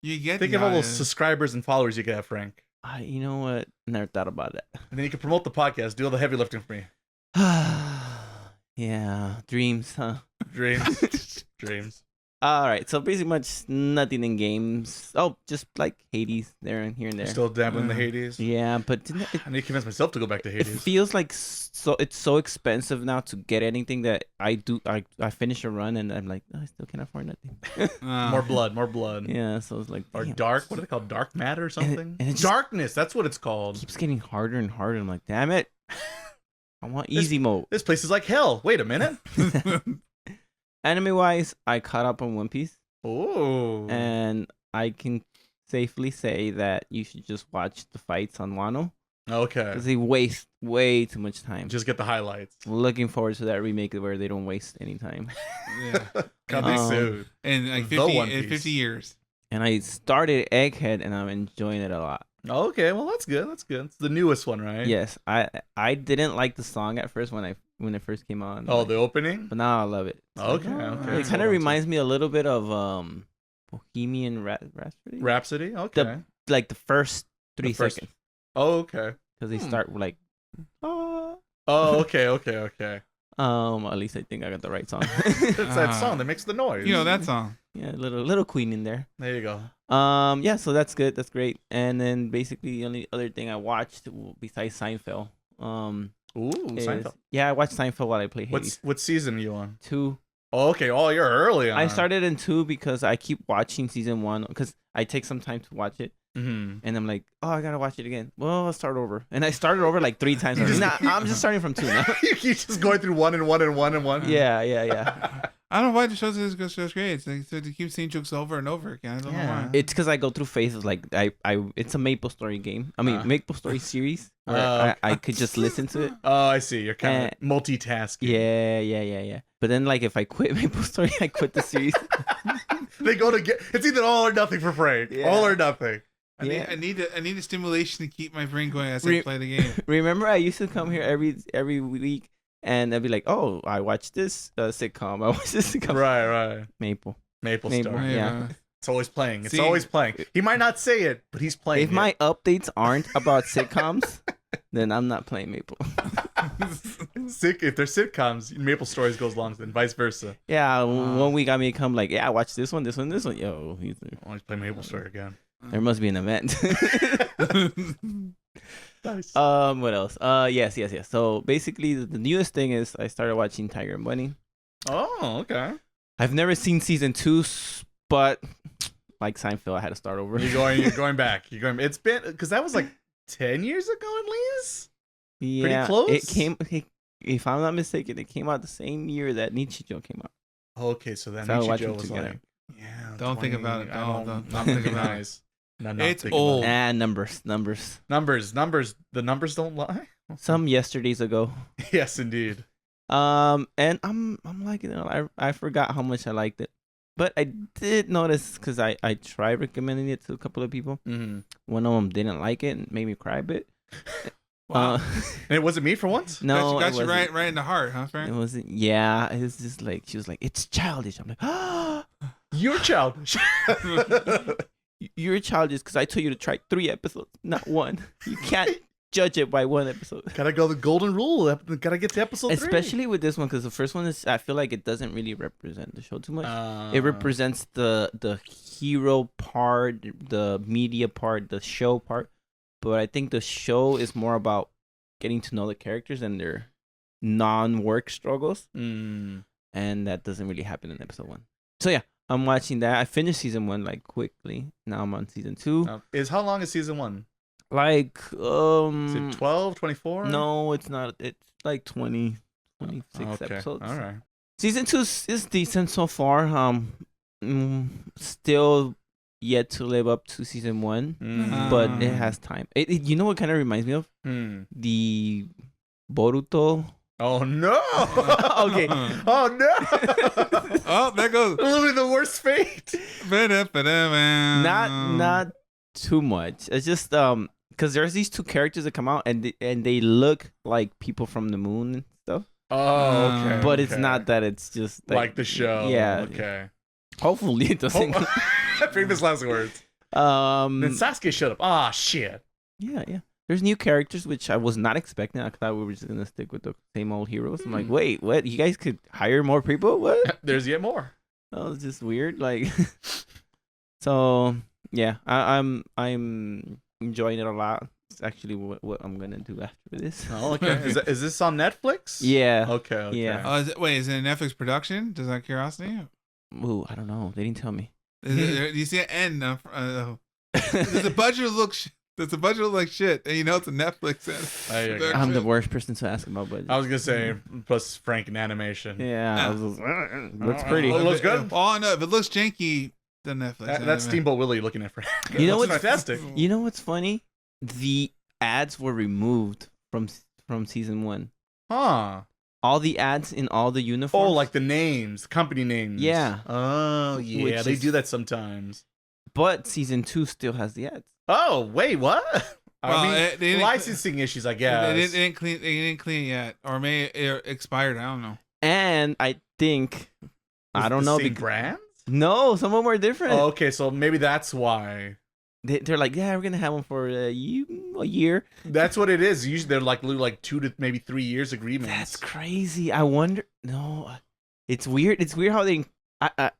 you get Think the of all those audience. subscribers and followers you could have, Frank. you know what? Never thought about that. And then you can promote the podcast, do all the heavy lifting for me. Yeah, dreams, huh? Dreams. Dreams. All right, so pretty much nothing in games. Oh, just like Hades there and here and there. Still dabbling in the Hades. Yeah, but I need to convince myself to go back to it Hades. feels like it's so expensive now to get anything that I finish a run and I'm like, I still can't afford nothing. More blood, more blood. Yeah, so it's like Or damn, dark, what are they called? Dark matter or something? and it just- Darkness, that's what it's it called. keeps getting harder and harder. I'm like, damn it. I want easy mode. This place is like hell. Wait a minute. Anime wise, I caught up on One Piece. Oh. And I can safely say that you should just watch the fights on Wano. Okay. because they waste way too much time. Just get the highlights. Looking forward to that remake where they don't waste any time. Yeah. Coming Um, soon. In like The 50, One in Piece. 50 years. And I started Egghead, and I'm enjoying it a lot. Okay, well that's good. That's good. It's the newest one, right? Yes, I didn't like the song at first when it first came on. Oh, like, the opening. but now I love it. It's Okay, like, okay. It kind of reminds me a little bit of Bohemian Rhapsody. Rhapsody. Okay. Like the first 3 first- seconds, Oh, okay. because they start like. Oh, okay, okay, okay. At least I think I got the right song. It's that song that makes the noise. You know that song. Yeah, little Queen in there. There you go. Yeah, so that's good. That's great. And then basically the only other thing I watched besides Seinfeld, Ooh, is, Seinfeld. yeah, I watched Seinfeld while I played Hades. What season are you on? 2. Oh, okay. Oh, you're early on. I started in 2 because I keep watching season 1 because I take some time to watch it, Mm-hmm. and I'm like, oh, I gotta watch it again. Well, I'll start over, and I started over like 3 times. I'm just starting from 2 now. You keep just going through one and one and one and one. Yeah. I don't know why the show's great. It's like, so they keep seeing jokes over and over again. I don't know why. It's because I go through phases. Like it's a Maple Story game. I mean, Maple Story series where I could just listen to it. Oh, I see. You're kind of multitasking. Yeah. But then, like, if I quit Maple Story, I quit the series. They go to it's either all or nothing for Frank. Yeah. All or nothing. I need a stimulation to keep my brain going as I play the game. Remember, I used to come here every week, and I'd be like, "Oh, I watched this sitcom. I watched this sitcom." Right. Maple. Story. Yeah. It's always playing. It's See- always playing. He might not say it, but he's playing. If my updates aren't about sitcoms, then I'm not playing Maple. If they're sitcoms, Maple Stories goes long, and vice versa. Yeah, 1 week I may come like, "Yeah, I watched this one. Yo, Always play Maple Story again. there must be an event." Nice. What else? Yes. So basically, the newest thing is I started watching Tiger and Bunny. Oh, okay. I've never seen season 2, but like Seinfeld, I had to start over. You're going back. It's been because that was like 10 years ago at least. Yeah, close? It came. If I'm not mistaken, it came out the same year that Nichijou came out. Okay, so then So I watched Nichijou them was together. like, yeah. Don't think 20, about it. I Don't not think thinking about it. nice. It's old. Numbers. Numbers. The numbers don't lie. Some yesterdays ago. Yes, indeed. And I'm liking it. I forgot how much I liked it, but I did notice because I tried recommending it to a couple of people. Mm-hmm. One of them didn't like it and made me cry a bit. Wow. And it wasn't me for once. No, got it you wasn't. right in the heart, huh, It Frank? wasn't. Yeah, it was just like she was like, "It's childish." I'm like, "Ah, You're childish. you're childish," because I told you to try 3 episodes, not 1. You can't judge it by 1 episode. Gotta go the golden rule. Gotta get to episode 3. Especially with this one, because the first one is, I feel like it doesn't really represent the show too much. It represents the hero part, the media part, the show part. But I think the show is more about getting to know the characters and their non-work struggles. Mm. And that doesn't really happen in episode 1. So yeah, I'm watching that. I finished season 1 like quickly. Now I'm on season 2. How long is season 1? Like Is it 12, 24? No, it's not. It's like 20, 26 Okay. episodes. All right. Season 2 is decent so far. Still yet to live up to season 1, but it has time. You know what kind of reminds me of? The Boruto. Oh no! Okay. Oh no! Oh, there goes. Literally the worst fate. Not too much. It's just because there's these 2 characters that come out and they look like people from the moon and stuff. Oh, okay. But it's not that. It's just like the show. Yeah. Okay. Hopefully it doesn't. Famous last words. Then Sasuke shut up. Ah, shit. Yeah. There's new characters which I was not expecting. I thought we were just gonna stick with the same old heroes. I'm like, wait, what? You guys could hire more people? What? There's yet more. Oh, it's just weird. Like, so yeah, I'm enjoying it a lot. It's actually what I'm gonna do after this. Oh, okay. Is this on Netflix? Yeah. Okay. Yeah. Is it a Netflix production? Does that curiosity? Ooh, I don't know. They didn't tell me. Do you see an end? Does the budget look? Does the budget look like shit? And you know it's a Netflix. I'm the worst person to ask about budget. I was gonna say plus Frank in animation. Yeah, I was just, looks pretty. It looks good. Oh no, if it looks janky, then Netflix. That's Steamboat Willie looking at Frank. You know Looks what's fantastic. You know what's funny? ads were removed from season 1. Huh. All the ads in all the uniforms. Oh, like the names, company names. Yeah. Oh, yeah. Which They is- do that sometimes. But season 2 still has the ads. Oh, wait, what? Well, I they mean, didn't- licensing issues, I guess. They didn't clean. They didn't clean it yet, or may it expired. I don't know. And I think I don't the know. Same brands? No, some of them are different. Oh, okay, so maybe that's why. They're like, yeah, we're gonna have them for a year. That's what it is. Usually they're like 2 to maybe 3 years agreements. That's crazy. I wonder. No, it's weird. It's weird how they.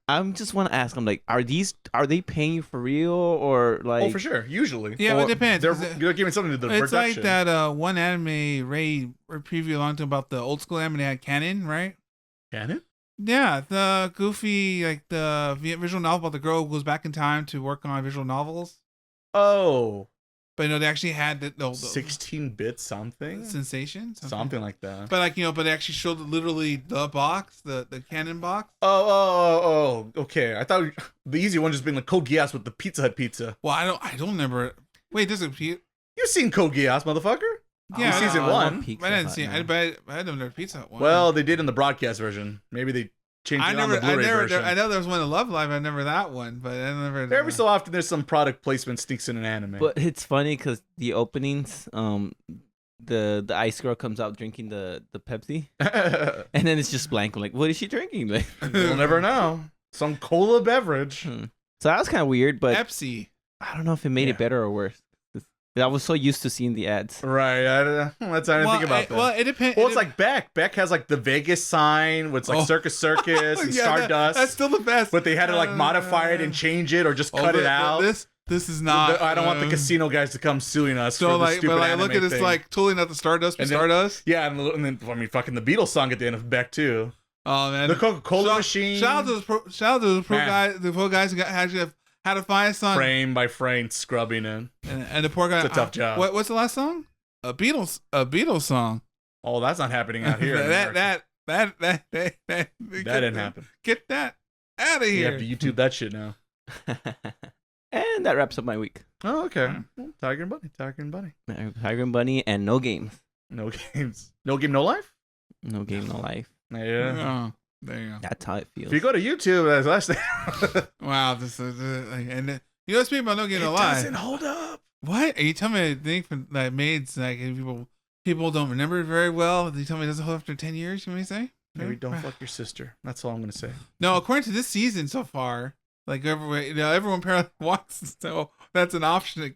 I'm just want to ask. I'm like, are they paying you for real or like? Oh, for sure. Usually. Yeah, Or it depends. They're giving something to the It's production. like that one anime Ray preview long time about the old school anime that had canon, right? Canon? Yeah, the goofy like the visual novel about the girl who goes back in time to work on visual novels. Oh. But they actually had the 16-bit something? sensation, Something like that. But like but they actually showed literally the box, the canon box. Oh. Okay. I thought the easy one just being like Code Geass with the Pizza Hut pizza. Well, I don't remember it. Wait, there's a You've seen Code Geass, motherfucker? Yeah, In season I love 1. Pizza I didn't Hut, see. man. But I had never Pizza Hut one. Well, they did in the broadcast version. Maybe they changed it on the Blu-ray version. I know there was one in Love Live. I never that one, but I never. Every so often, there's some product placement sneaks in an anime. But it's funny because the openings, the ice girl comes out drinking the Pepsi, and then it's just blank. I'm like, what is she drinking? Like, We'll never know. Some cola beverage. so that was kind of weird. But Pepsi. I don't know if it made it better or worse. I was so used to seeing the ads. Right. That's I didn't think about that. Well, it depends. Well, it's like Beck. Beck has like the Vegas sign with like Circus Circus and Stardust. That's still the best. But they had to like modify it and change it or just cut it out. This is not. I don't want the casino guys to come suing us. So for the like, stupid but like, anime look at this, thing. like totally not the Stardust, but And then- Stardust. Yeah, and then I mean, fucking the Beatles song at the end of Beck too. Oh man, The Coca-Cola machine. Shout out to those pro Man. guys, the pro guys who actually had to find a song. Frame by frame, scrubbing in. And the poor guy. It's a tough job. What's the last song? A Beatles song. Oh, that's not happening out here. that didn't happen. Get that out of You here. have to YouTube that shit now. And that wraps up my week. Oh, okay. Well, Tiger and Bunny. Tiger and Bunny and no games. No games. No game, no life? No game, no life. Yeah. Oh, there you go. That's how it feels. If you go to YouTube, that's last thing. Wow, this is and you know, speaking about no getting It alive. doesn't hold up. What are you telling me? I think for like maids, like people don't remember it very well. They tell me it doesn't hold after 10 years. You may say? Maybe don't fuck your sister. That's all I'm gonna say. No, according to this season so far, like everyone apparently wants. So that's an option.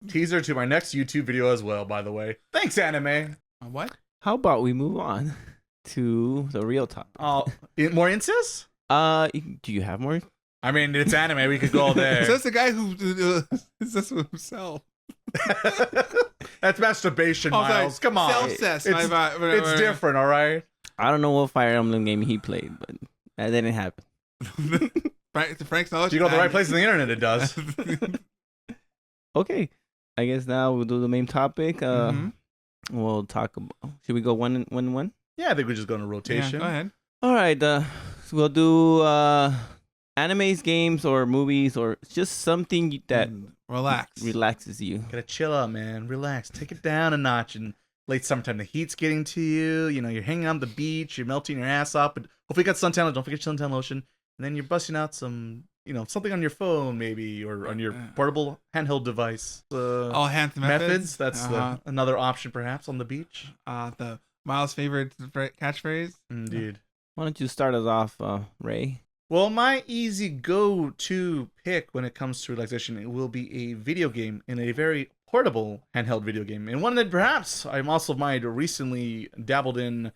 Teaser to my next YouTube video as well, by the way. Thanks, anime. What? How about we move on to the real topic? Oh, more incest? Do you have more? I mean, it's anime. We could go all day. So that's the guy who is this with himself. That's masturbation, Oh, sorry. Miles. Come on. Self-cess. It's different, all right? I don't know what Fire Emblem game he played, but that didn't happen. Frank's knowledge. If you go to the right place on the internet, it does. Okay, I guess now we'll do the main topic. Mhm. We'll talk about. Should we go one? Yeah, I think we just go in a Yeah, rotation. go ahead. All right. So we'll do animes, games, or movies, or just something that Relax. relaxes you. Gotta chill out, man. Relax. Take it down a notch. And late summertime, the heat's getting to you. You know, you're hanging on the beach. You're melting your ass off. But hopefully you got suntan. Don't forget suntan lotion. And then you're busting out some, something on your phone maybe, or on your portable handheld device. All hands Methods. That's another option perhaps on the beach. The Miles' favorite catchphrase. Indeed. Why don't you start us off, Ray? Well, my easy go-to pick when it comes to relaxation, it will be a video game, and a very portable handheld video game, and one that perhaps I also might recently dabbled in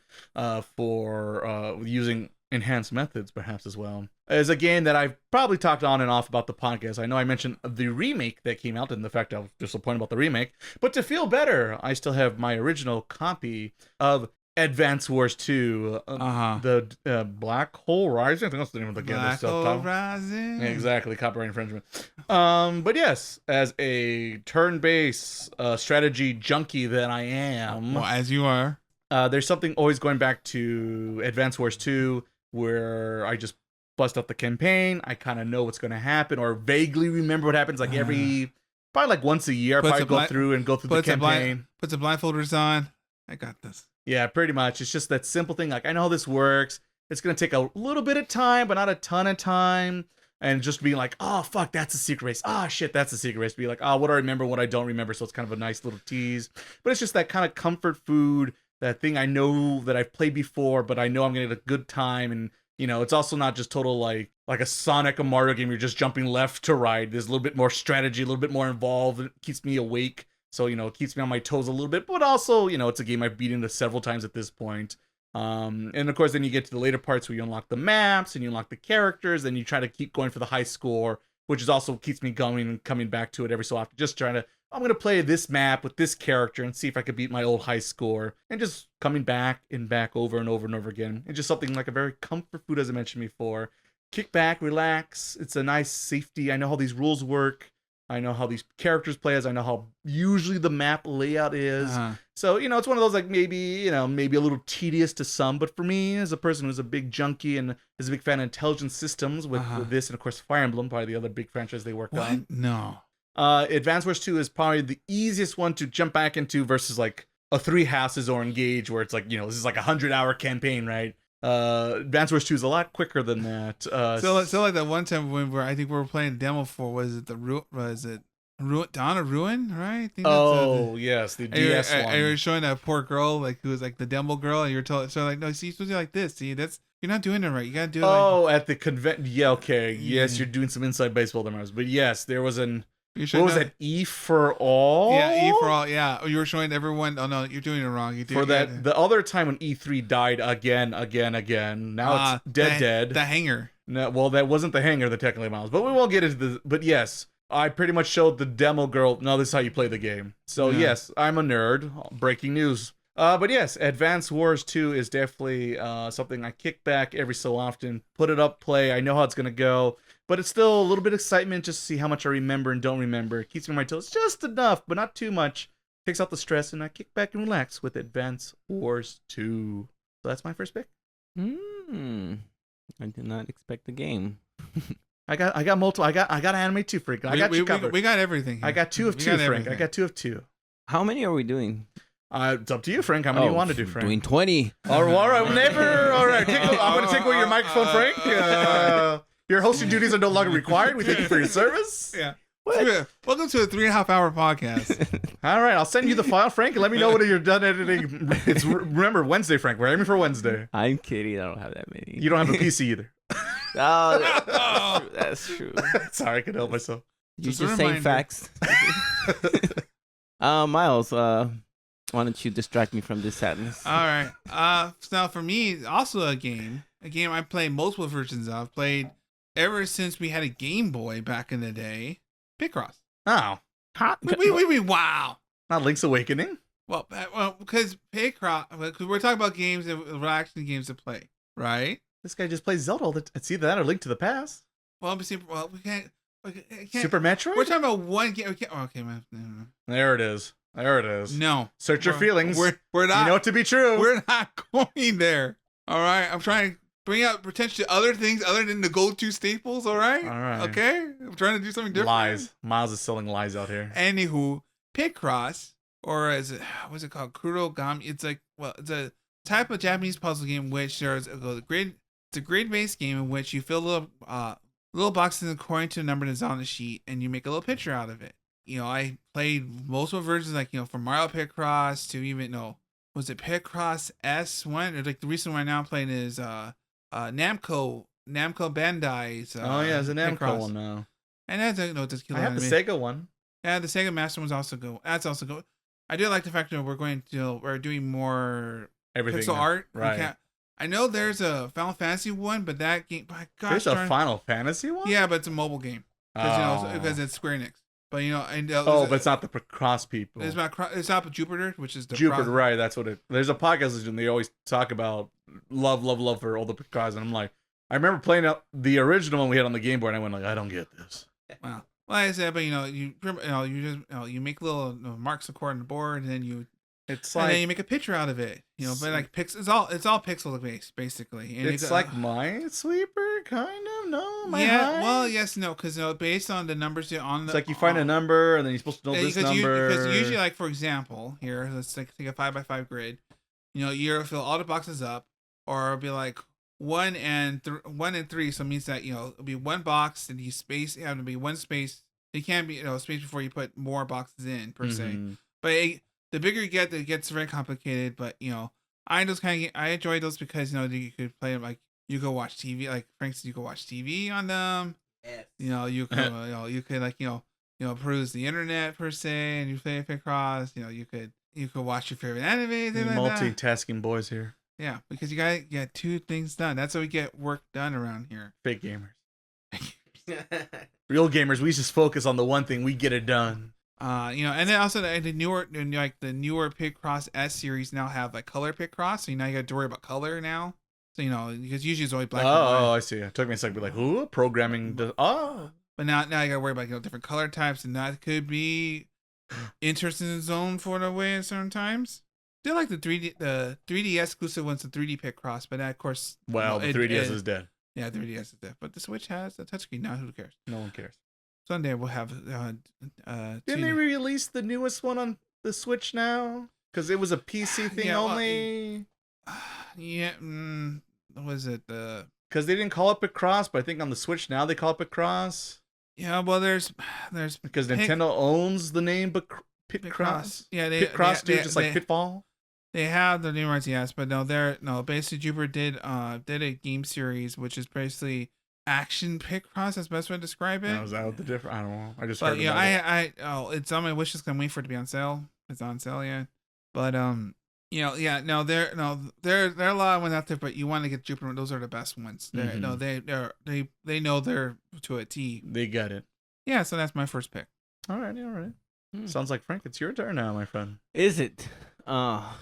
for using enhanced methods perhaps as well. Is a game that I've probably talked on and off about the podcast. I know I mentioned the remake that came out and the fact I was disappointed about the remake, but to feel better, I still have my original copy of Advance Wars 2, the Black Hole Rising. I think that's the name of the game. Black Hole Rising. Exactly, copyright infringement. But yes, as a turn-based strategy junkie that I am, Well, as you are. there's something always going back to Advance Wars 2 where I just bust out the campaign. I kind of know what's going to happen or vaguely remember what happens like every probably like once a year. I Puts probably a go bli- through and go through the campaign. Puts the blindfolders on. I got this. Yeah, pretty much. It's just that simple thing. Like, I know how this works. It's going to take a little bit of time, but not a ton of time. And just being like, oh, fuck, that's a secret race. Oh, shit, that's a secret race. Be like, oh, what do I remember, what I don't remember. So it's kind of a nice little tease. But it's just that kind of comfort food, that thing I know that I've played before, but I know I'm going to get a good time. And, you know, it's also not just total like a Sonic or Mario game. You're just jumping left to right. There's a little bit more strategy, a little bit more involved. It keeps me awake. So, you know, it keeps me on my toes a little bit. But also, you know, it's a game I've beaten several times at this point. And of course, then you get to the later parts where you unlock the maps and you unlock the characters, and you try to keep going for the high score, which is also keeps me going and coming back to it every so often. Just trying to, I'm going to play this map with this character and see if I could beat my old high score, and just coming back and back over and over and over again. It's just something like a very comfort food, as I mentioned before. Kick back, relax. It's a nice safety. I know how these rules work. I know how these characters play as. I know how usually the map layout is. So, you know, it's one of those like maybe a little tedious to some. But for me, as a person who's a big junkie and is a big fan of intelligent systems with this and, of course, Fire Emblem, probably the other big franchise they work on. No. Advance Wars 2 is probably the easiest one to jump back into versus like a Three Houses or Engage, where it's like, you know, this is like a 100-hour campaign, right? Advance Wars 2 is a lot quicker than that. So like that one time when I think we were playing demo for, was it Dawn of Ruin, right? I think yes, the DS one. And you were showing that poor girl, like, who was like the demo girl, and you're told, so like, no, see, you're supposed to do like this. See, that's, you're not doing it right. You gotta do it. At the convention. Yeah, okay. Yes, you're doing some inside baseball there, but yes, there was an. What was that? E for all? Yeah, E for all. Yeah, you were showing everyone. Oh no, you're doing it wrong. The other time when E3 died again. Now it's dead. The hanger. No, well, that wasn't the hanger, the technically miles. But we won't get into the. But yes, I pretty much showed the demo girl. No, this is how you play the game. So yes, I'm a nerd. Breaking news. But yes, Advance Wars 2 is definitely something I kick back every so often, put it up, play. I know how it's gonna go. But it's still a little bit of excitement just to see how much I remember and don't remember. It keeps me on my toes just enough, but not too much. Takes out the stress, and I kick back and relax with Advance Wars 2. So that's my first pick. I did not expect the game. I got multiple. I got anime too, Frank. I got you covered. We got everything here. I got two of two, Frank. I got 2 of 2. How many are we doing? It's up to you, Frank. How many you want to do, Frank? Doing 20. All right, never. All right, I'm going to take away your microphone, Frank. Your hosting duties are no longer required. We thank you for your service. Yeah. Welcome to a 3.5-hour podcast. All right, I'll send you the file, Frank, and let me know when you're done editing. It's remember Wednesday, Frank. We're aiming for Wednesday. I'm kidding. I don't have that many. You don't have a PC either. Oh, that's true. Sorry, I couldn't help myself. You're just saying facts. Miles, why don't you distract me from this sadness? All right. Now for me, also a game I played multiple versions of. I've played ever since we had a Game Boy back in the day. Picross. Oh. Wait, wow. Not Link's Awakening? Well, because Picross, because we're talking about games that relaxing games to play, right? This guy just plays Zelda all the time. It's either that or Link to the Past. Well, we can't. Super Metroid? We're talking about one game. Okay, man. There it is. No. Search your feelings. We're not. You know it to be true. We're not going there. All right. I'm trying to bring out potentially other things other than the go-to staples. All right. Okay. I'm trying to do something different. Lies. Miles is selling lies out here. Anywho, Picross, or what's it called? Kurogami. It's it's a type of Japanese puzzle game which there's a grid. It's a grid-based game in which you fill little boxes according to the number that's on the sheet, and you make a little picture out of it. You know, I played multiple versions, like, you know, from Mario Picross to even, was it Picross S1? Or like the recent one now I'm playing is Namco Bandai's. It's a Namco Picross one now. And that's I have the Sega one. Yeah, the Sega Master one's also good. That's also good. I do like the fact that we're doing more everything pixel art. Right. I know there's a Final Fantasy one, but that game, my gosh, there's a Final Fantasy one. Yeah, but it's a mobile game because it's Square Enix. But but it's not the cross people. It's not Jupiter, which is the Jupiter, right? That's what it. There's a podcast and they always talk about love for all the cross, and I'm like, I remember playing out the original one we had on the Game Boy, and I went like, I don't get this. Wow. Well, like I said, but you make little marks according to the board, and then you It's and then like you make a picture out of it. You know, but like it's all pixel based basically. And it's like Minesweeper, kind of. No, am I high? Well, yes, no, because based on the numbers on the. It's like you find a number and then you're supposed to know this number. Because usually, like for example, here let's like take a 5x5 grid. You know, you'll fill all the boxes up, or it'll be like 1 and 3. So it means that it'll be one box and you have to be one space. It can't be space before you put more boxes in per se. But the bigger you get, it gets very complicated. But I enjoy those because you could play them like you could watch TV. Like for instance, you could watch TV on them. Yes. You could you could like peruse the internet per se, and you play it across. You could watch your favorite anime. Multitasking boys here. Yeah, because you gotta get 2 things done. That's how we get work done around here. Fake gamers. Real gamers, we just focus on the one thing. We get it done. And then also the newer Picross S series now have like color Picross, so now you got to worry about color now. So because usually it's always black and white. Oh, I see. It took me a second to be like, who programming? But now you got to worry about different color types, and that could be interesting zone for the way at certain times. Still like the 3DS exclusive one's the 3D Picross, but that, of course, the 3DS is dead. Yeah, 3DS is dead, but the Switch has a touchscreen now. Who cares? No one cares. Someday we'll have. Didn't they release the newest one on the Switch now? Because it was a PC thing only. What was it? Because they didn't call it Picross, but I think on the Switch now they call it Picross. Yeah, well, there's because Nintendo owns the name Picross. Yeah, Picross too, just like Pitfall. They have the new rights, yes, but basically Jupiter did a game series which is basically action Picross. That's the best way to describe it. Was that the difference? I don't know. I just but heard about it. It's on my wish list. I'm waiting for it to be on sale. It's on sale yet, but there are a lot of ones out there, but you want to get Jupiter. Those are the best ones. They know they're to a T. They got it. Yeah, so that's my first pick. All right. Sounds like Frank. It's your turn now, my friend. Is it? I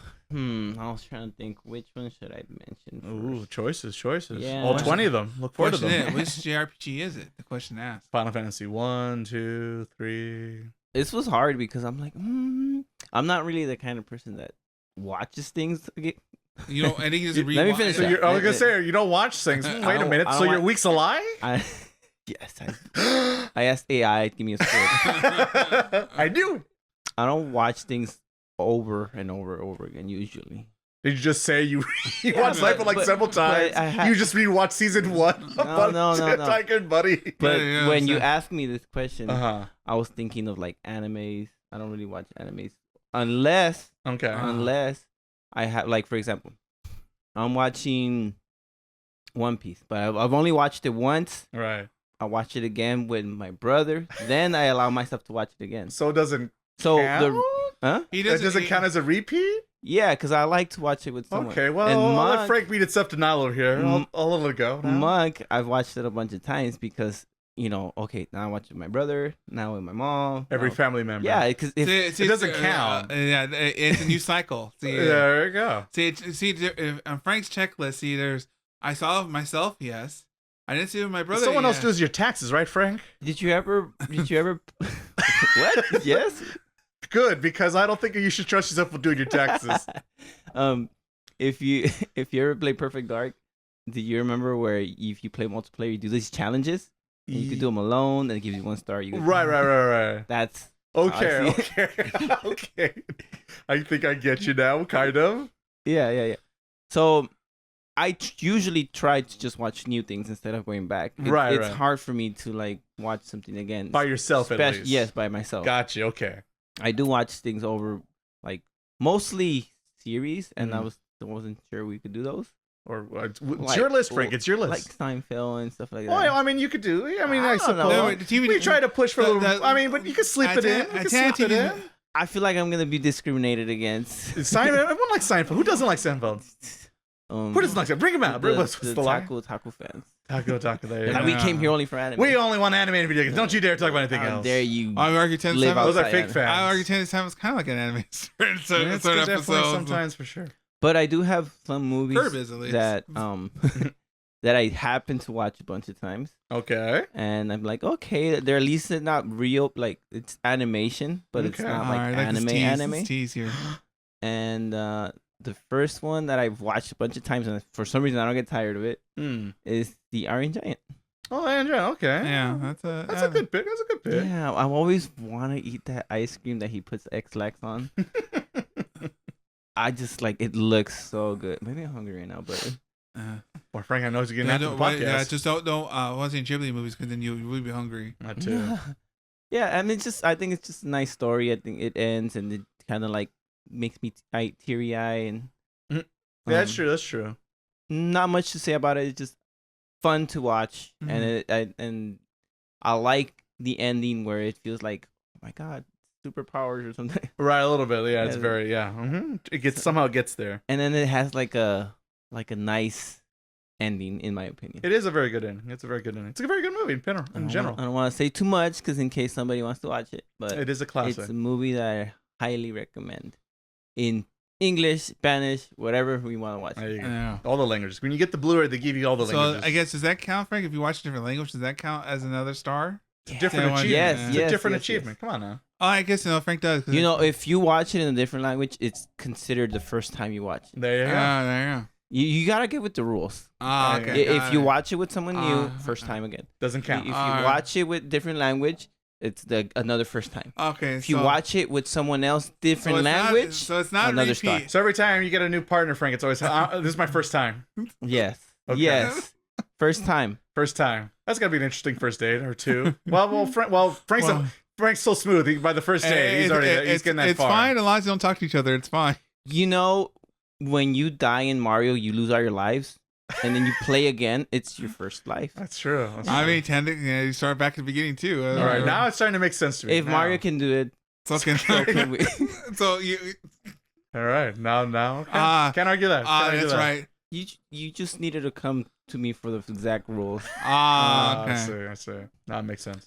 was trying to think which one should I mention first. Ooh, choices. Yeah. All 20 of them. Look forward to them. Which JRPG is it? The question asked. Final Fantasy 1, 2, 3. This was hard because I'm like, I'm not really the kind of person that watches things. I think it's a Let me finish. So I was gonna say you don't watch things. Wait a minute. So your week's a lie? Yes. I asked AI to give me a script. I knew. I don't watch things over and over again usually. Did you just say you watched Seinfeld several times? You just rewatched season 1? No. Good buddy. But when you asked me this question, I was thinking of like animes. I don't really watch animes unless I have, like, for example, I'm watching One Piece, but I've only watched it once. Right. I watch it again with my brother. Then I allow myself to watch it again. So it doesn't count? It doesn't count as a repeat? Yeah, because I like to watch it with someone. Okay, well, I'll let Frank beat it up to Nile over here. I'll let it go. Monk, I've watched it a bunch of times because, now I watch it with my brother, now with my mom. Every family member. Yeah, because it doesn't count. It's a new cycle. There you go. On Frank's checklist, I saw it myself, yes. I didn't see it with my brother. Someone else does your taxes, right, Frank? Did you ever what? Yes? Good, because I don't think you should trust yourself with doing your taxes. If you ever play Perfect Dark, do you remember where if you play multiplayer, you do these challenges? And you can do them alone, and it gives you 1 star. Right. That's okay. I think I get you now, kind of. Yeah. So I usually try to just watch new things instead of going back. It's hard for me to like watch something again by yourself, at least. Yes, by myself. Gotcha. Okay. I do watch things over, like mostly series, and I wasn't sure we could do those. Or it's your list, Frank. It's your list. Like Seinfeld and stuff like that. Well, I mean, you could do. I suppose. We try to push for a little. But you can slip it in. I feel like I'm gonna be discriminated against. Seinfeld. Everyone likes Seinfeld. Who doesn't like Seinfeld? Who doesn't like Seinfeld? Bring him out. What's the Taco Otaku fans. Taco Otaku. There you go. We came here only for anime. We only want anime and video games. Don't you dare talk about anything else. How dare you? I argue 10 Those are fake fans. I argue 10 times it's kind of like an anime. Certain episodes. Sometimes for sure. But I do have some movies that that I happen to watch a bunch of times. Okay. And I'm like, okay, they're at least not real, like it's animation, but it's not like anime. Tease here. and the first one that I've watched a bunch of times, and for some reason I don't get tired of it, is the Iron Giant. Oh, Iron Giant. Okay. Yeah, That's a good pick. That's a good pick. Yeah, I always want to eat that ice cream that he puts X-Lax on. I just like it looks so good. Maybe I'm hungry right now, but Or Frank, I know he's getting after the podcast. Yeah, just don't watch any Ghibli movies because then you will be hungry. Not too. Yeah, and I think it's just a nice story. I think it ends and it kind of like makes me teary eye and. Yeah, that's true. That's true. Not much to say about it. It's just fun to watch, and I like the ending where it feels like, oh my god, superpowers or something. Right, a little bit. Yeah, it's very It gets there, and then it has like a nice ending, in my opinion. It is a very good ending. It's a very good ending. It's a very good movie in general. I don't want to say too much because in case somebody wants to watch it, but it is a classic. It's a movie that I highly recommend in English, Spanish, whatever we want to watch. Yeah. All the languages. When you get the Blu-ray, they give you all the languages. So I guess, does that count, Frank? If you watch a different language, does that count as another star? It's a different achievement. Yes, it's a different achievement. Come on now. Oh, I guess Frank does. You know, if you watch it in a different language, it's considered the first time you watch it. There you go. There you go. You gotta get with the rules. Oh, okay. If you watch it with someone new, first time again. Doesn't count. If you watch it with different language, it's another first time. Okay. If you watch it with someone else, different language, so it's not another repeat. star. So every time you get a new partner, Frank, it's always this is my first time. Yes. Okay. Yes. First time. First time. That's gotta be an interesting first date or two. Frank's so smooth. By the first date, he's getting that far. It's fine as long as you don't talk to each other. It's fine. You know, when you die in Mario, you lose all your lives, and then you play again. It's your first life. That's true. I mean, technically, you start back at the beginning too. All right, now it's starting to make sense to me. If Mario can do it, so can we. So you. All right, now can't argue that. That's right. You just needed to come to me for the exact rules. Okay. I see. Now it makes sense.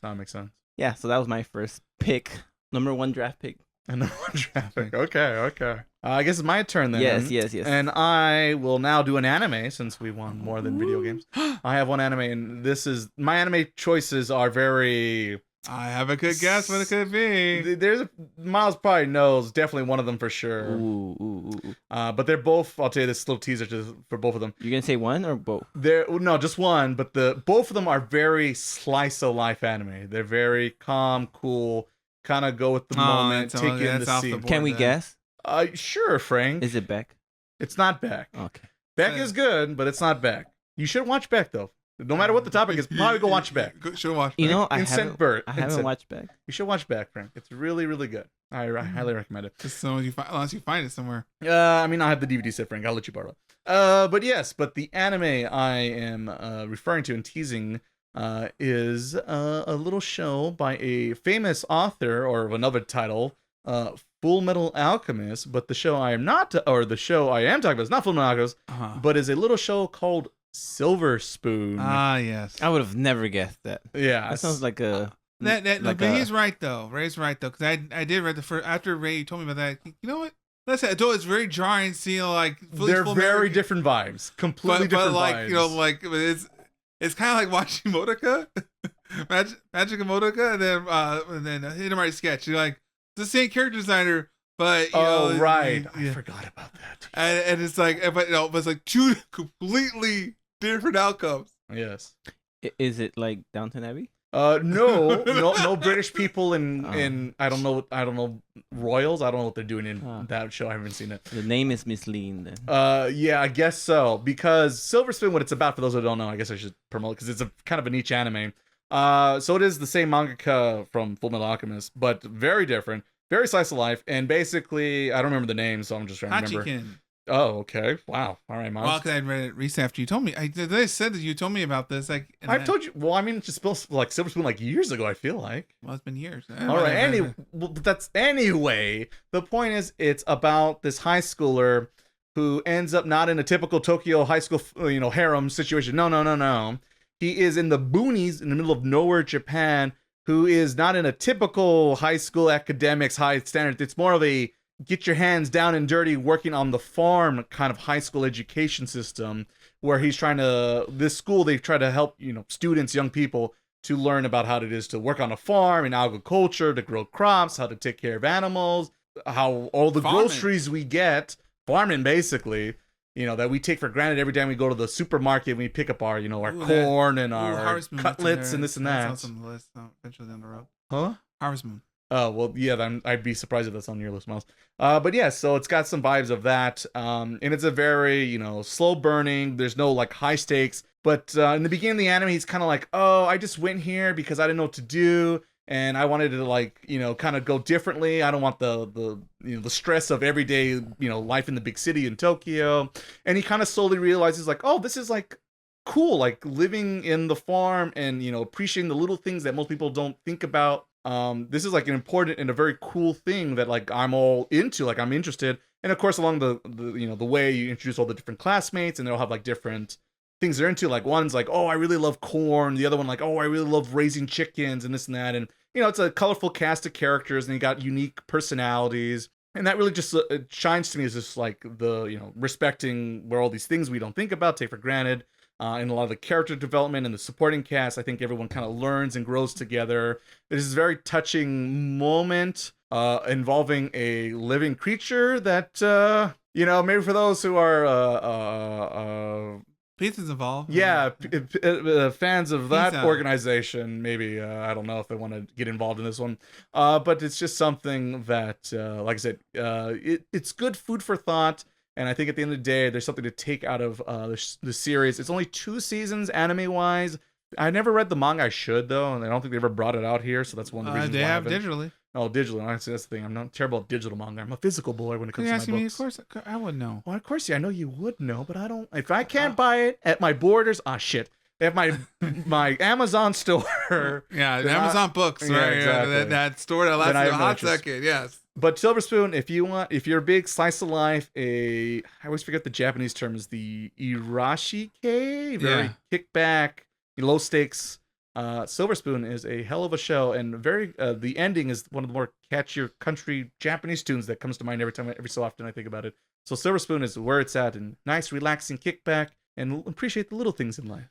Yeah, so that was my first pick, number 1 draft pick. And number 1 draft pick. Okay. I guess it's my turn then. Yes. And I will now do an anime since we won more than video games. I have one anime, and my anime choices are very. I have a good guess what it could be. Miles probably knows definitely one of them for sure. Ooh. But they're both. I'll tell you this little teaser for both of them. You're gonna say one or both? No, just one. But both of them are very slice of life anime. They're very calm, cool, kind of go with the moment, take in the scene. Can we guess? Sure, Frank. Is it Beck? It's not Beck. Okay. Beck is good, but it's not Beck. You should watch Beck though. No matter what the topic is, probably go watch Beck. Should watch. You know, I haven't watched Beck. You should watch Beck, Frank. It's really, really good. I highly recommend it. Just unless you find it somewhere. I mean, I have the DVD set, Frank. I'll let you borrow it. But the anime I am referring to and teasing is a little show by a famous author, or of another title, Full Metal Alchemist. But the show I am talking about is not Full Metal Alchemist, but is a little show called Silver Spoon. Yes. I would have never guessed that. Yeah. That sounds like a. But he's right though. Ray's right though, because I did read the first after Ray told me about that. You know what? Listen, it's very dry and seeing like they're very different vibes, completely different vibes. You know, like it's kind of like watching Modoka, Magic of Modoka, and then Hidamari Sketch. You're like the same character designer, but right, I forgot about that. And it's like, but it's like 2 completely different outcomes. Yes. Is it like Downton Abbey? No British people in I don't know royals. I don't know what they're doing in that show. I haven't seen it. The name is misleading then. Yeah, I guess so, because Silver Spoon, what it's about, for those who don't know, I guess I should promote it because it's a kind of a niche anime. So it is the same mangaka from Full Metal Alchemist, but very different, very slice of life, and basically I don't remember the name, so I'm just trying to remember. Hachiken. Oh, okay. Wow. All right, Miles. Well, because I read it recently after you told me. I said that you told me about this. Like I've told you. Well, I mean, it's just like Silver Spoon, like years ago. I feel like. Well, it's been years. All right. Anyway. The point is, it's about this high schooler who ends up not in a typical Tokyo high school, harem situation. No. He is in the boonies, in the middle of nowhere, Japan. Who is not in a typical high school academics, high standards. It's more of a get your hands down and dirty working on the farm kind of high school education system, where he's this school, they try to help students, young people, to learn about how it is to work on a farm in agriculture, to grow crops, how to take care of animals, how all the Farming. groceries we get, farming basically, that we take for granted every time we go to the supermarket and we pick up our, our Ooh, corn and our Harvest Moon, cutlets and this and that. That's on the list eventually down the road. Huh? Harvest Moon. Oh, well, yeah, I'd be surprised if that's on your list, Miles. But yeah, so it's got some vibes of that. And it's a very, slow burning. There's no like high stakes. But in the beginning of the anime, he's kind of like, oh, I just went here because I didn't know what to do. And I wanted to like, kind of go differently. I don't want the stress of everyday, life in the big city in Tokyo. And he kind of slowly realizes like, oh, this is like cool, like living in the farm and, appreciating the little things that most people don't think about. This is like an important and a very cool thing that like I'm all into, like I'm interested. And of course, along the way you introduce all the different classmates and they'll have like different things they're into. Like one's like, oh, I really love corn. The other one like, oh, I really love raising chickens and this and that. And, it's a colorful cast of characters and they got unique personalities. And that really just shines to me as just like the, respecting where all these things we don't think about, take for granted. And a lot of the character development and the supporting cast, I think everyone kind of learns and grows together. There's this very touching moment involving a living creature that, maybe for those who are Pizza's involved. yeah, fans of that Pizza. organization, maybe, I don't know if they want to get involved in this one. But it's just something that, like I said, it's good food for thought. And I think at the end of the day, there's something to take out of the series. It's only 2 seasons anime-wise. I never read the manga. I should, though. And I don't think they ever brought it out here. So that's one of the reasons They why I have haven't. digitally. Oh, digitally. Honestly, that's the thing. I'm not terrible at digital manga. I'm a physical boy when it comes You're to asking my me? books. Of course, I would know. Well, of course, yeah. I know you would know, but I don't. If I can't buy it at my Borders, shit. They have my Amazon store. Yeah, Then Amazon Books, yeah, right? exactly. That store that lasts Then I a have no hot interest. second. Yes. But Silver Spoon, if you're a big slice of life, I always forget the Japanese term is the irashike, very kickback, low stakes. Silver Spoon is a hell of a show, and very the ending is one of the more catchier country Japanese tunes that comes to mind every so often I think about it. So Silver Spoon is where it's at, and nice, relaxing kickback, and appreciate the little things in life.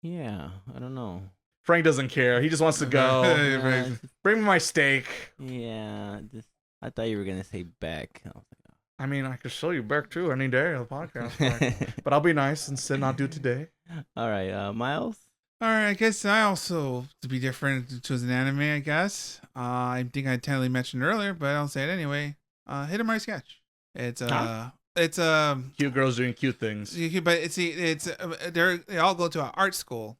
Yeah, I don't know. Frank doesn't care. He just wants to go. Bring me my steak. Yeah, I thought you were gonna say back. I was like, I mean, I could show you back too any day of the podcast, but I'll be nice and say not do today. All right, Miles. All right, I guess I also, to be different, chose an anime, I guess. I think I totally mentioned earlier, but I'll say it anyway. Hit Sketch. It's Cute girls doing cute things. but they all go to an art school,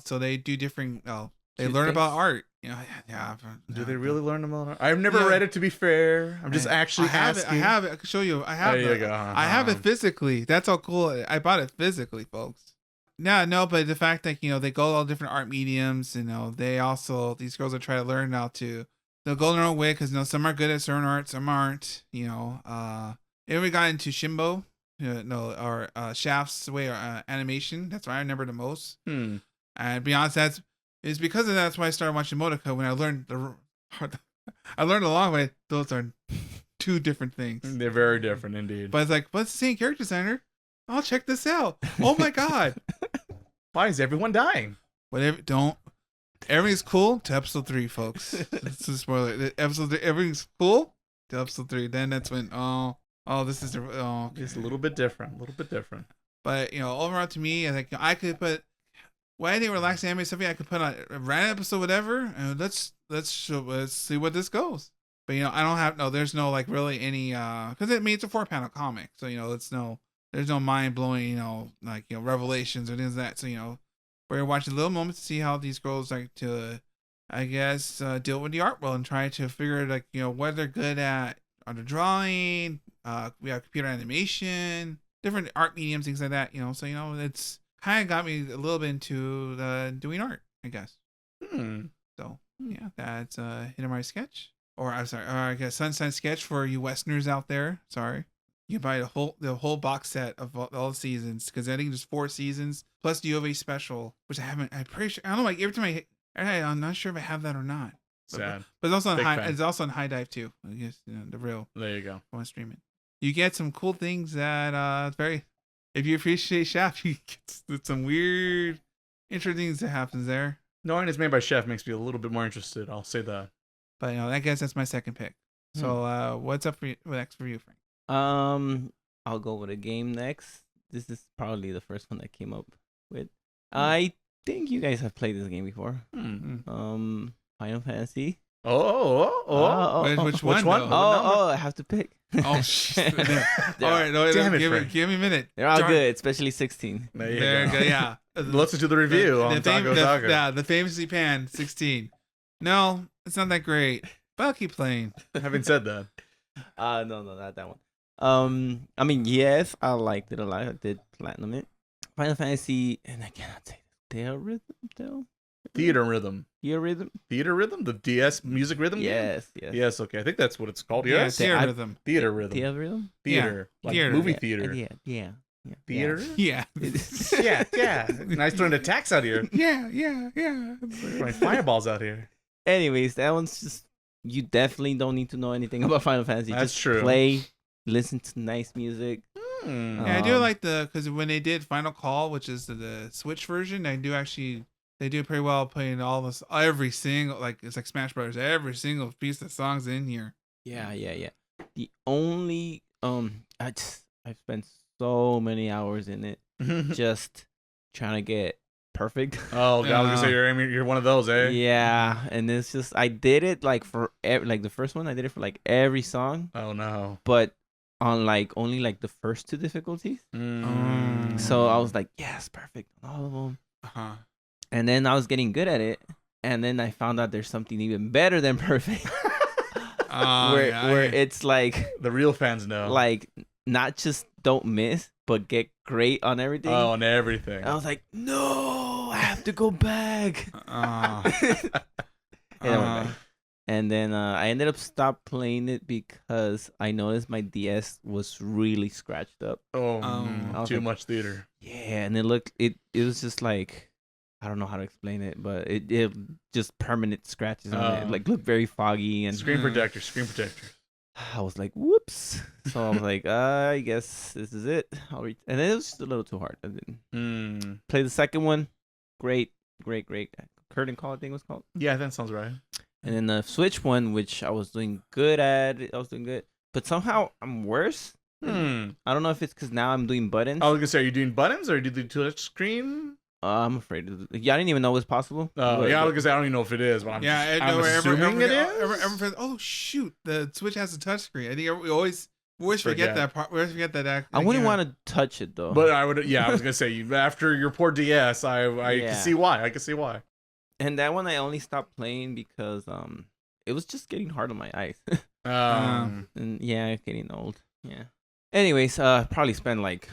so they do different. They Cute learn things? about art. Do they really learn about it? I've never read it, to be fair. I'm just actually asking. I have it. I can show you. I have There it. you go. I have it physically. That's how cool. I bought it physically, folks. No, but the fact that they go all different art mediums, they also, these girls are trying to learn how to, they'll go their own way because some are good at certain art, some aren't. And we got into Shimbo, or Shaft's way or animation. That's what I remember the most. And to be honest, it's because of that's why I started watching Motoka. When I learned I learned along the way. Those are 2 different things. They're very different indeed. But it's like, what's the same character designer? I'll check this out. Oh my god. Why is everyone dying? Everything's cool to episode 3, folks. It's a spoiler. Episode 3, everything's cool to episode 3. Then that's when this is okay. It's a little bit different. But overall to me, I think I could put when I think relaxing anime something I could put on a random episode, whatever. And let's see what this goes. But I don't have there's no like really any because it's a 4-panel comic, so there's no mind blowing, revelations or things like that. So, we're watching little moments to see how these girls like to, I guess, deal with the art world and try to figure what they're good at on the drawing. We have computer animation, different art mediums, things like that. So it's kind of got me a little bit into doing art, I guess. So yeah, that's Hit Sketch, or I'm sorry, I guess Sunshine Sketch for you Westerners out there. Sorry. You buy the whole box set of all the seasons because I think there's 4 seasons plus the OVA special, which I haven't. I'm pretty sure. I don't know. Like every time I'm not sure if I have that or not. Sad. But it's also on Big high. fan. It's also on High Dive too. I guess the real. There you go. Want to stream it. You get some cool things that very. If you appreciate Shaft, you get some weird, interesting things that happens there. Knowing it's made by Chef makes me a little bit more interested. I'll say that. But I guess that's my second pick. So what's up for you, next for you, Frank? I'll go with a game next. This is probably the first one that came up with. I think you guys have played this game before. Final Fantasy. Which one? I have to pick. Oh shit! All right, no, Damn it, give Frank. me a minute. They're all good, especially 16. There you There you go. go. Yeah. Let's do the review on Taco Otaku. Yeah, the famously panned 16. No, it's not that great. But I'll keep playing. Having said that, No, not that one. I mean, yes, I liked it a lot. I did platinum it. Final Fantasy, and I cannot say Theater Rhythm. The DS music rhythm. Yes. Yes. Okay, I think that's what it's called. Yeah, Yes. Theater Rhythm. Theater rhythm. Theater. Like Theater. movie Yeah, theater. Yeah. Theater. Yeah. Yeah. Nice throwing the tax out here. Yeah. Throwing fireballs out here. Anyways, that one's just, you definitely don't need to know anything about Final Fantasy. That's just true. Play, listen to nice music. Yeah, I do like because when they did Final Call, which is the Switch version, they do pretty well playing all this, every single, like it's like Smash Brothers, every single piece of songs in here. Yeah. The only I've spent so many hours in it just trying to get perfect. Oh, I was gonna say you're one of those, eh? Yeah, and it's just I did it like for like the first one I did it for like every song, Oh no. but on like only like the first two difficulties. So I was like, yes, perfect on all of them. Uh-huh. And then I was getting good at it, and then I found out there's something even better than perfect, where it's like The real fans know. like not just don't miss, but get great on everything. Oh, and everything. I was like, no, I have to go back. And I went back. And then I ended up stop playing it because I noticed my DS was really scratched up. Oh, I was too like, much theater. Yeah, and it was just like, I don't know how to explain it, but it just permanent scratches on it. Oh. Like looked very foggy and Screen protector. I was like, whoops. So I was like, I guess this is it. And then it was just a little too hard. I didn't play the second one. Great. Curtain Call, I think it was called. Yeah, that sounds right. And then the Switch one, which I was doing good at. I was doing good. But somehow I'm worse. I don't know if it's because now I'm doing buttons. I was gonna say, are you doing buttons or you do the touch screen? I'm afraid. Yeah, I didn't even know it was possible. Oh, yeah, I was gonna say I don't even know if it is, but I'm assuming it is. Oh shoot, the Switch has a touchscreen. I think we always forget that part. We always forget that. I wouldn't want to touch it though. But I would. Yeah, I was gonna say after your poor DS, I can see why. I can see why. And that one I only stopped playing because it was just getting hard on my eyes. And yeah, getting old. Yeah. Anyways, probably spent like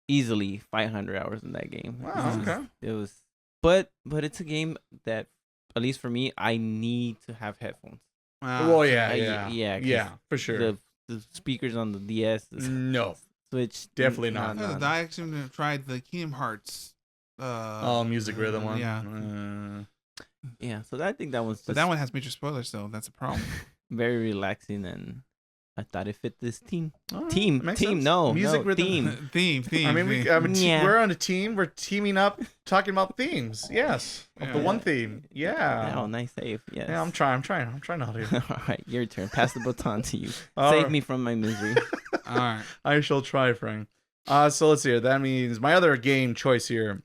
easily 500 hours in that game. Wow. Okay. It was, but it's a game that, at least for me, I need to have headphones. Well, yeah, for sure. The speakers on the DS. No. Switch. Definitely not. I actually tried the Kingdom Hearts. Music rhythm one. Yeah. Yeah. So I think that one's. But that one has major spoilers, though. That's a problem. Very relaxing, and I thought it fit this team. Team. Music rhythm. Theme. I mean, we're on a team. We're teaming up, talking about themes. Yes, the one theme. Yeah. Oh, nice save. Yes. Yeah, I'm trying out here. All right, your turn. Pass the baton to you. All Save right. me from my misery. All right. I shall try, Frank. So let's see here. That means my other game choice here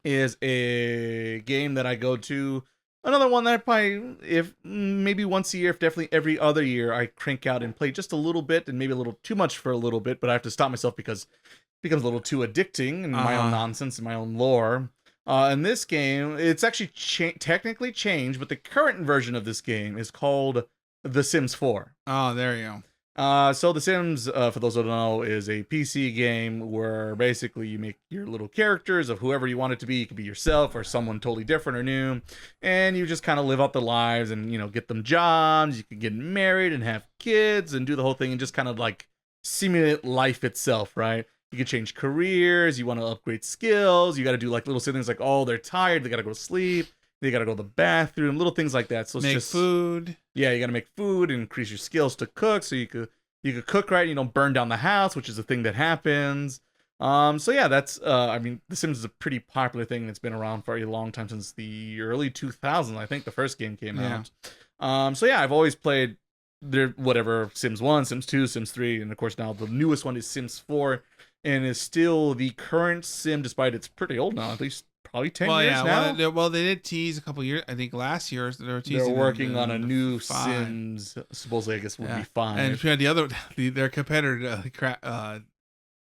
is a game that I go to. Another one that I probably, if maybe once a year, if definitely every other year, I crank out and play just a little bit, and maybe a little too much for a little bit, but I have to stop myself because it becomes a little too addicting and my own nonsense and my own lore. In this game, it's actually technically changed, but the current version of this game is called The Sims 4. Oh, there you go. So The Sims, for those who don't know, is a PC game where basically you make your little characters of whoever you want it to be. You could be yourself or someone totally different or new, and you just kind of live out their lives and, get them jobs. You could get married and have kids and do the whole thing and just kind of like simulate life itself, right? You can change careers. You want to upgrade skills. You got to do like little things like, oh, they're tired. They got to go to sleep. They got to go to the bathroom, little things like that. So it's make just food. Yeah, you got to make food and increase your skills to cook, so you could cook right. And you don't burn down the house, which is a thing that happens. So yeah, that's The Sims is a pretty popular thing that's been around for a long time, since the early 2000s. I think the first game came out. So yeah, I've always played there, whatever, Sims 1, Sims 2, Sims 3, and of course now the newest one is Sims 4, and is still the current Sim, despite it's pretty old now, at least probably 10 Well, years yeah. now. Well, they did tease a couple years. I think last year they were They're teasing. working on a the new 5. Sims, supposedly, I guess, would be And 5. if you had the other, their competitor,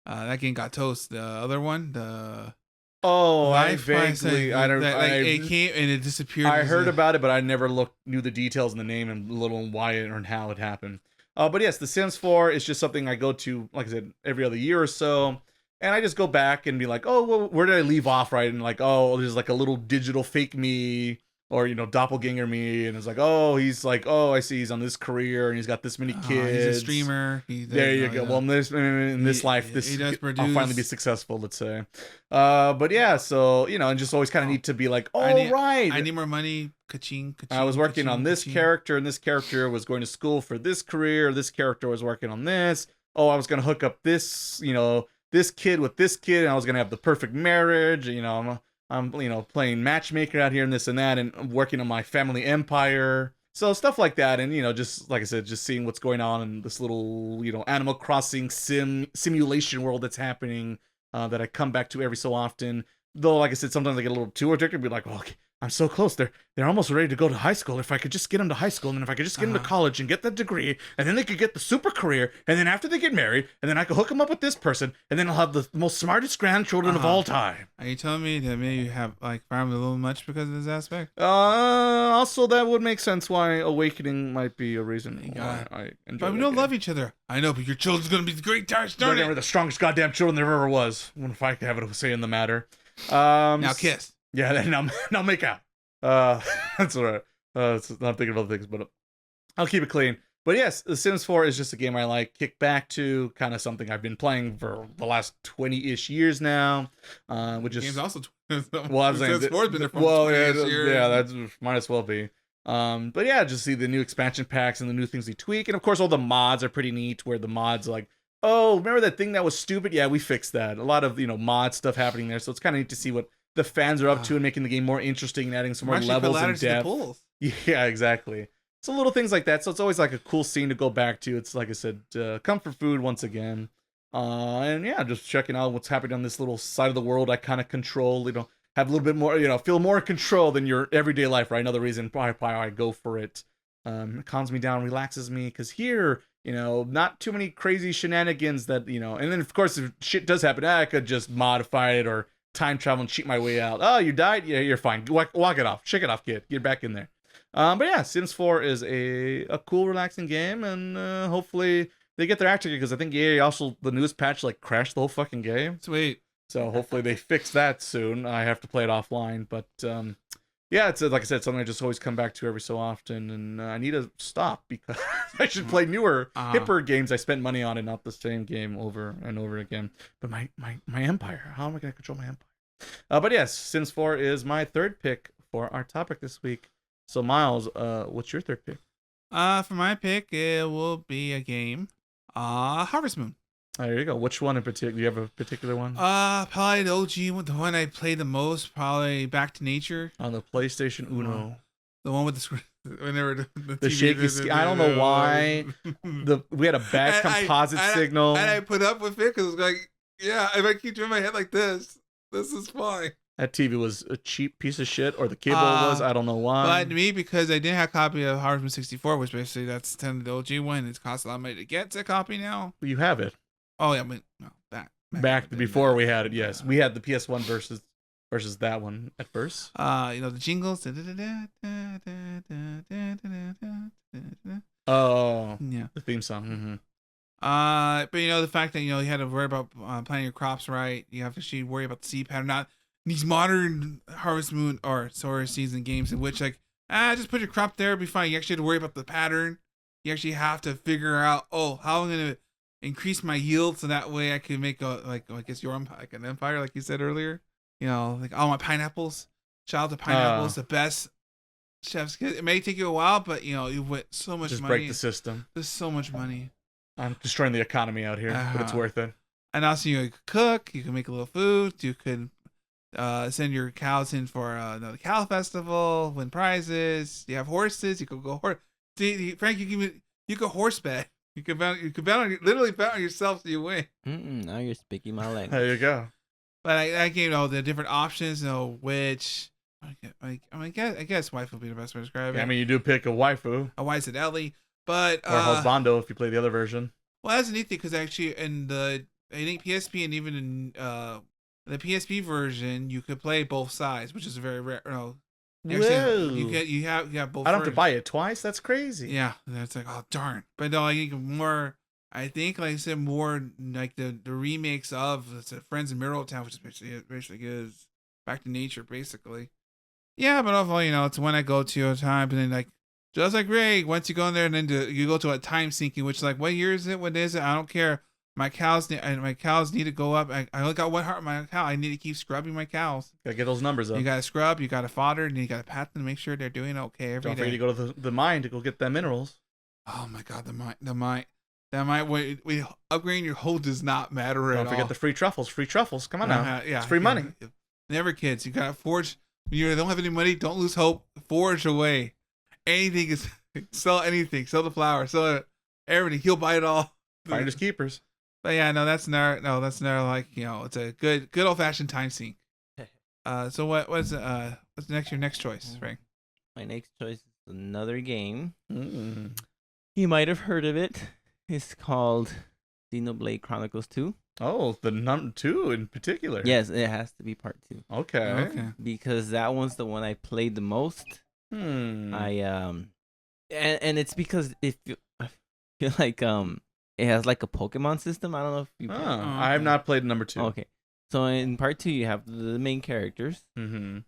that game got toast. The other one, the Oh, I Life, vaguely, I don't, it came and it disappeared. I heard about it, but I never knew the details and the name and little why it or how it happened. But yes, The Sims 4 is just something I go to, like I said, every other year or so. And I just go back and be like, oh, well, where did I leave off, right? And like, oh, there's like a little digital fake me or, doppelganger me. And it's like, oh, he's like, oh, I see he's on this career and he's got this many kids. He's a streamer. There you go. Yeah. Well, in this life, he does produce. I'll finally be successful, let's say. But yeah, so, and just always kind of need to be like, right. I need more money. Ka-ching, I was working on this character, and this character was going to school for this career. This character was working on this. Oh, I was going to hook up this, this kid with this kid, and I was going to have the perfect marriage. I'm playing matchmaker out here and this and that, and I'm working on my family empire. So stuff like that, and just like I said, just seeing what's going on in this little Animal Crossing simulation world that's happening that I come back to every so often. Though, like I said, sometimes I get a little too addicted, be like, oh, okay, I'm so close. They're almost ready to go to high school. If I could just get them to high school, and then if I could just get them to college and get that degree, and then they could get the super career, and then after they get married, and then I could hook them up with this person, and then I'll have the most smartest grandchildren of all time. Are you telling me that maybe you have farmed a little much because of this aspect? Also that would make sense why Awakening might be a reason why I enjoy. But we don't love each other. I know, but your children's gonna be the great darn They're the strongest goddamn children there ever was. If I could have a say in the matter. Now kiss. Yeah, then now make out. That's all right. I'm thinking of other things, but I'll keep it clean. But yes, The Sims 4 is just a game I like, kick back to, kind of something I've been playing for the last 20-ish years now. Which is game's also well, I'm saying Sims 4's been there for 20 years. Yeah, that might as well be. But yeah, just see the new expansion packs and the new things they tweak, and of course all the mods are pretty neat. Where the mods like, oh, remember that thing that was stupid? Yeah, we fixed that. A lot of mod stuff happening there, so it's kind of neat to see what the fans are up to and making the game more interesting and adding some more levels and depth. Yeah, exactly. So little things like that. So it's always like a cool scene to go back to. It's like I said, comfort food once again. And yeah, just checking out what's happening on this little side of the world I kind of control. Have a little bit more, feel more in control than your everyday life, right? Another reason why I go for it. It calms me down, relaxes me, because here, not too many crazy shenanigans that, and then of course if shit does happen, I could just modify it or time travel and cheat my way out. Oh, you died? Yeah, you're fine. Walk it off. Shake it off, kid. Get back in there. But yeah, Sims 4 is a cool, relaxing game, and hopefully they get their act together, because I think EA also, the newest patch, crashed the whole fucking game. Sweet. So hopefully they fix that soon. I have to play it offline, but yeah, it's like I said, something I just always come back to every so often, and I need to stop because I should play newer, hipper games I spent money on and not the same game over and over again. But my empire, how am I going to control my empire? But yes, Sims 4 is my third pick for our topic this week. So Miles, what's your third pick? For my pick, it will be a game, Harvest Moon. There you go. Which one in particular? Do you have a particular one? Probably the OG, the one I played the most. Probably Back to Nature on the PlayStation Uno. The one with the screen. Whenever the shaky. I don't know why. We had a bad composite signal, and I put up with it because it was like, yeah, if I keep doing my head like this is fine. That TV was a cheap piece of shit, or the cable was. I don't know why. But me, because I didn't have a copy of Harvest Moon 64, which basically that's the OG one. It costs a lot of money to get a copy now. You have it. Oh yeah, but no, back before we had it. Yes, we had the PS1 versus that one at first. The jingles. Oh, yeah, the theme song. But the fact that you had to worry about planting your crops right. You have to actually worry about the seed pattern. Not these modern Harvest Moon or Solar Season games in which just put your crop there, it'll be fine. You actually have to worry about the pattern. You actually have to figure out how I'm gonna increase my yield so that way I can make an empire, like you said earlier. All my pineapples, child of pineapples, the best chef's kid. It may take you a while, but you went so much just money. Break the system. There's so much money. I'm destroying the economy out here, but it's worth it. And also you could cook, you can make a little food, you could send your cows in for another cow festival, win prizes. You have horses, you could go horse. See, Frank, you You could horse bet. You could bet. You could bet on literally bet on yourself so you win. Now you're speaking my language. There you go. But I gave the different options. Which I guess wife would be the best way to describe it. Yeah, I mean, you do pick a waifu a wife said Ellie, but or husbando if you play the other version. Well, that's a neat thing because actually I think PSP and even in the PSP version you could play both sides, which is very rare. No, Whoa. you have both. I don't have to buy it twice. That's crazy. Yeah, that's like, oh darn. But no, I think more. I think, like I said, more like the remakes of Friends in Mirror Town, which is basically is Back to Nature, basically. Yeah, but overall, it's one I go to a time, and then like just like Ray, once you go in there, and then you go to a time syncing, which is like, what year is it? What is it? I don't care. My cows need to go up. I only got one heart in my cow. I need to keep scrubbing my cows. Gotta get those numbers up. You gotta scrub, you gotta fodder, and you gotta pat them to make sure they're doing okay every Don't day. forget to go to the mine to go get them minerals. Oh my god, the mine. We upgrading your hull does not matter at all. Don't forget the free truffles. Free truffles. Come on now. Yeah, it's free money. Never, kids. You gotta forge. You don't have any money. Don't lose hope. Forge away. Anything is sell anything. Sell the flour. Sell everything. He'll buy it all. Finders keepers. But yeah, that's never like it's a good old fashioned time sync. So what's your next choice, Frank? My next choice is another game. Mm. You might have heard of it. It's called Xenoblade Chronicles 2. Oh, the number 2 in particular. Yes, it has to be part 2. Okay. Because that one's the one I played the most. And it's because I feel like it has like a Pokemon system. I don't know if you I have not played number 2. Okay. So in part 2 you have the main characters,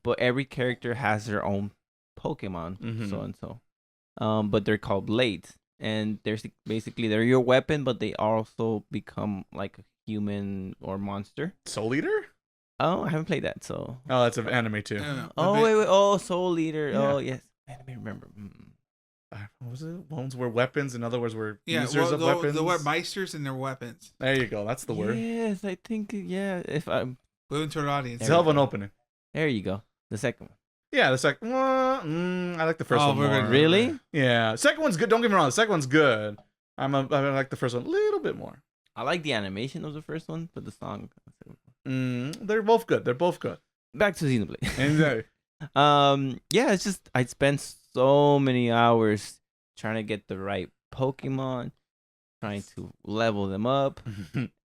but every character has their own Pokemon, so and so. But they're called blades. And there's basically they're your weapon, but they also become like a human or monster. Soul Eater? Oh, I haven't played that, so. Oh, that's an anime too. Wait. Oh, Soul Eater. Yeah. Oh, yes. I remember. What was it? Ones were weapons, and other words were users of the, weapons. The word meisters and their weapons. There you go. That's the word. Yes, I think. Yeah, if I'm. Go into our audience. It's a hell of an opening. There you go. The second one. Yeah, the second one. I like the first one more. Really? Yeah, second one's good. Don't get me wrong. The second one's good. I like the first one a little bit more. I like the animation of the first one, but the song. They're both good. They're both good. Back to Xenoblade. Exactly. Yeah, it's just I spent so many hours trying to get the right Pokemon, trying to level them up,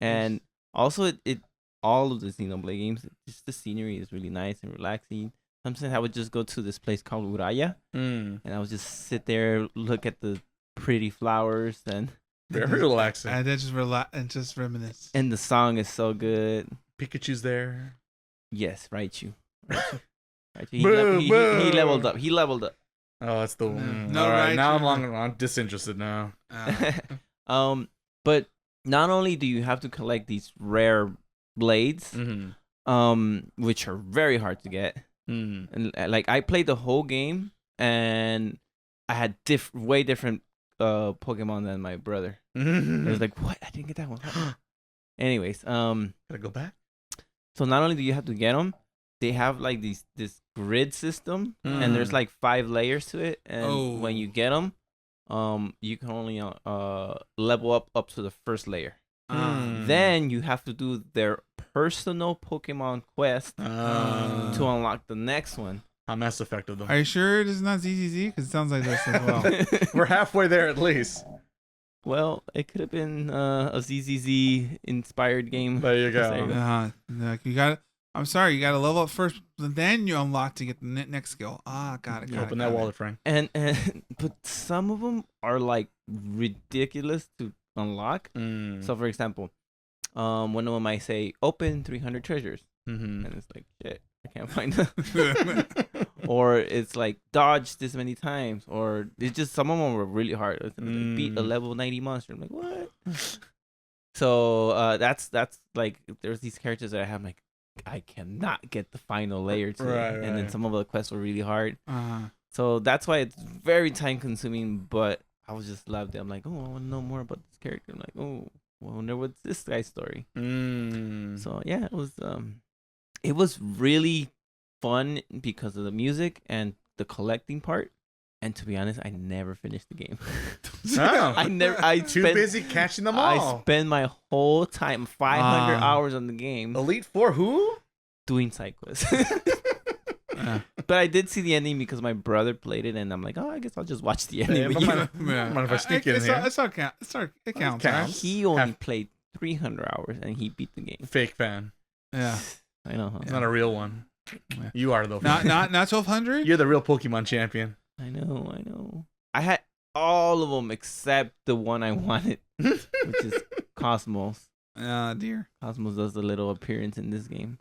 and also it all of the Xenoblade games, just the scenery is really nice and relaxing. Sometimes I would just go to this place called Uraya, and I would just sit there, look at the pretty flowers, and very relaxing. And then just relax and just reminisce. And the song is so good. Pikachu's there. Yes, Raichu. He leveled up. He leveled up. Oh, that's the one. No, all right, Raichu. now I'm disinterested now. But not only do you have to collect these rare blades, which are very hard to get. And like I played the whole game and I had way different Pokemon than my brother. It was like, what? I didn't get that one. Anyways, gotta go back. So not only do you have to get them, they have like this grid system, and there's like 5 layers to it. And when you get them, you can only level up to the first layer. Then you have to do their personal Pokemon quest to unlock the next one. How Mass Effective though. Are you sure it is not ZZZ? Because it sounds like this as well. We're halfway there at least. Well, it could have been a ZZZ inspired game. There you go. You got. I'm sorry, you got to level up first, then you unlock to get the next skill. Got it. Open that wallet, Frank. And but some of them are like ridiculous to unlock. So for example, one of them might say open 300 treasures, and it's like shit, I can't find them. Or it's like dodge this many times, or it's just some of them were really hard. It's like, beat a level 90 monster. I'm like, what? So that's like there's these characters that I have like I cannot get the final layer to, and then some of the quests were really hard. So that's why it's very time consuming. But I was just loved it. I'm like, oh, I want to know more about this character. I'm like, oh, I wonder what's this guy's story. So yeah, it was really fun because of the music and the collecting part. And to be honest, I never finished the game. Oh. I Too spent, busy catching them I all. spend my whole time, 500 hours on the game, Elite Four, who? doing side quests. But I did see the ending because my brother played it, and I'm like, oh, I guess I'll just watch the ending. Hey, with you. mind if I sneak in here? It counts. Right? He only played 300 hours, and he beat the game. Fake fan. Yeah. I know. Huh? Not a real one. Yeah. You are though. Not 1200. You're the real Pokemon champion. I know. I had all of them except the one I wanted, which is Cosmos. Dear. Cosmos does a little appearance in this game.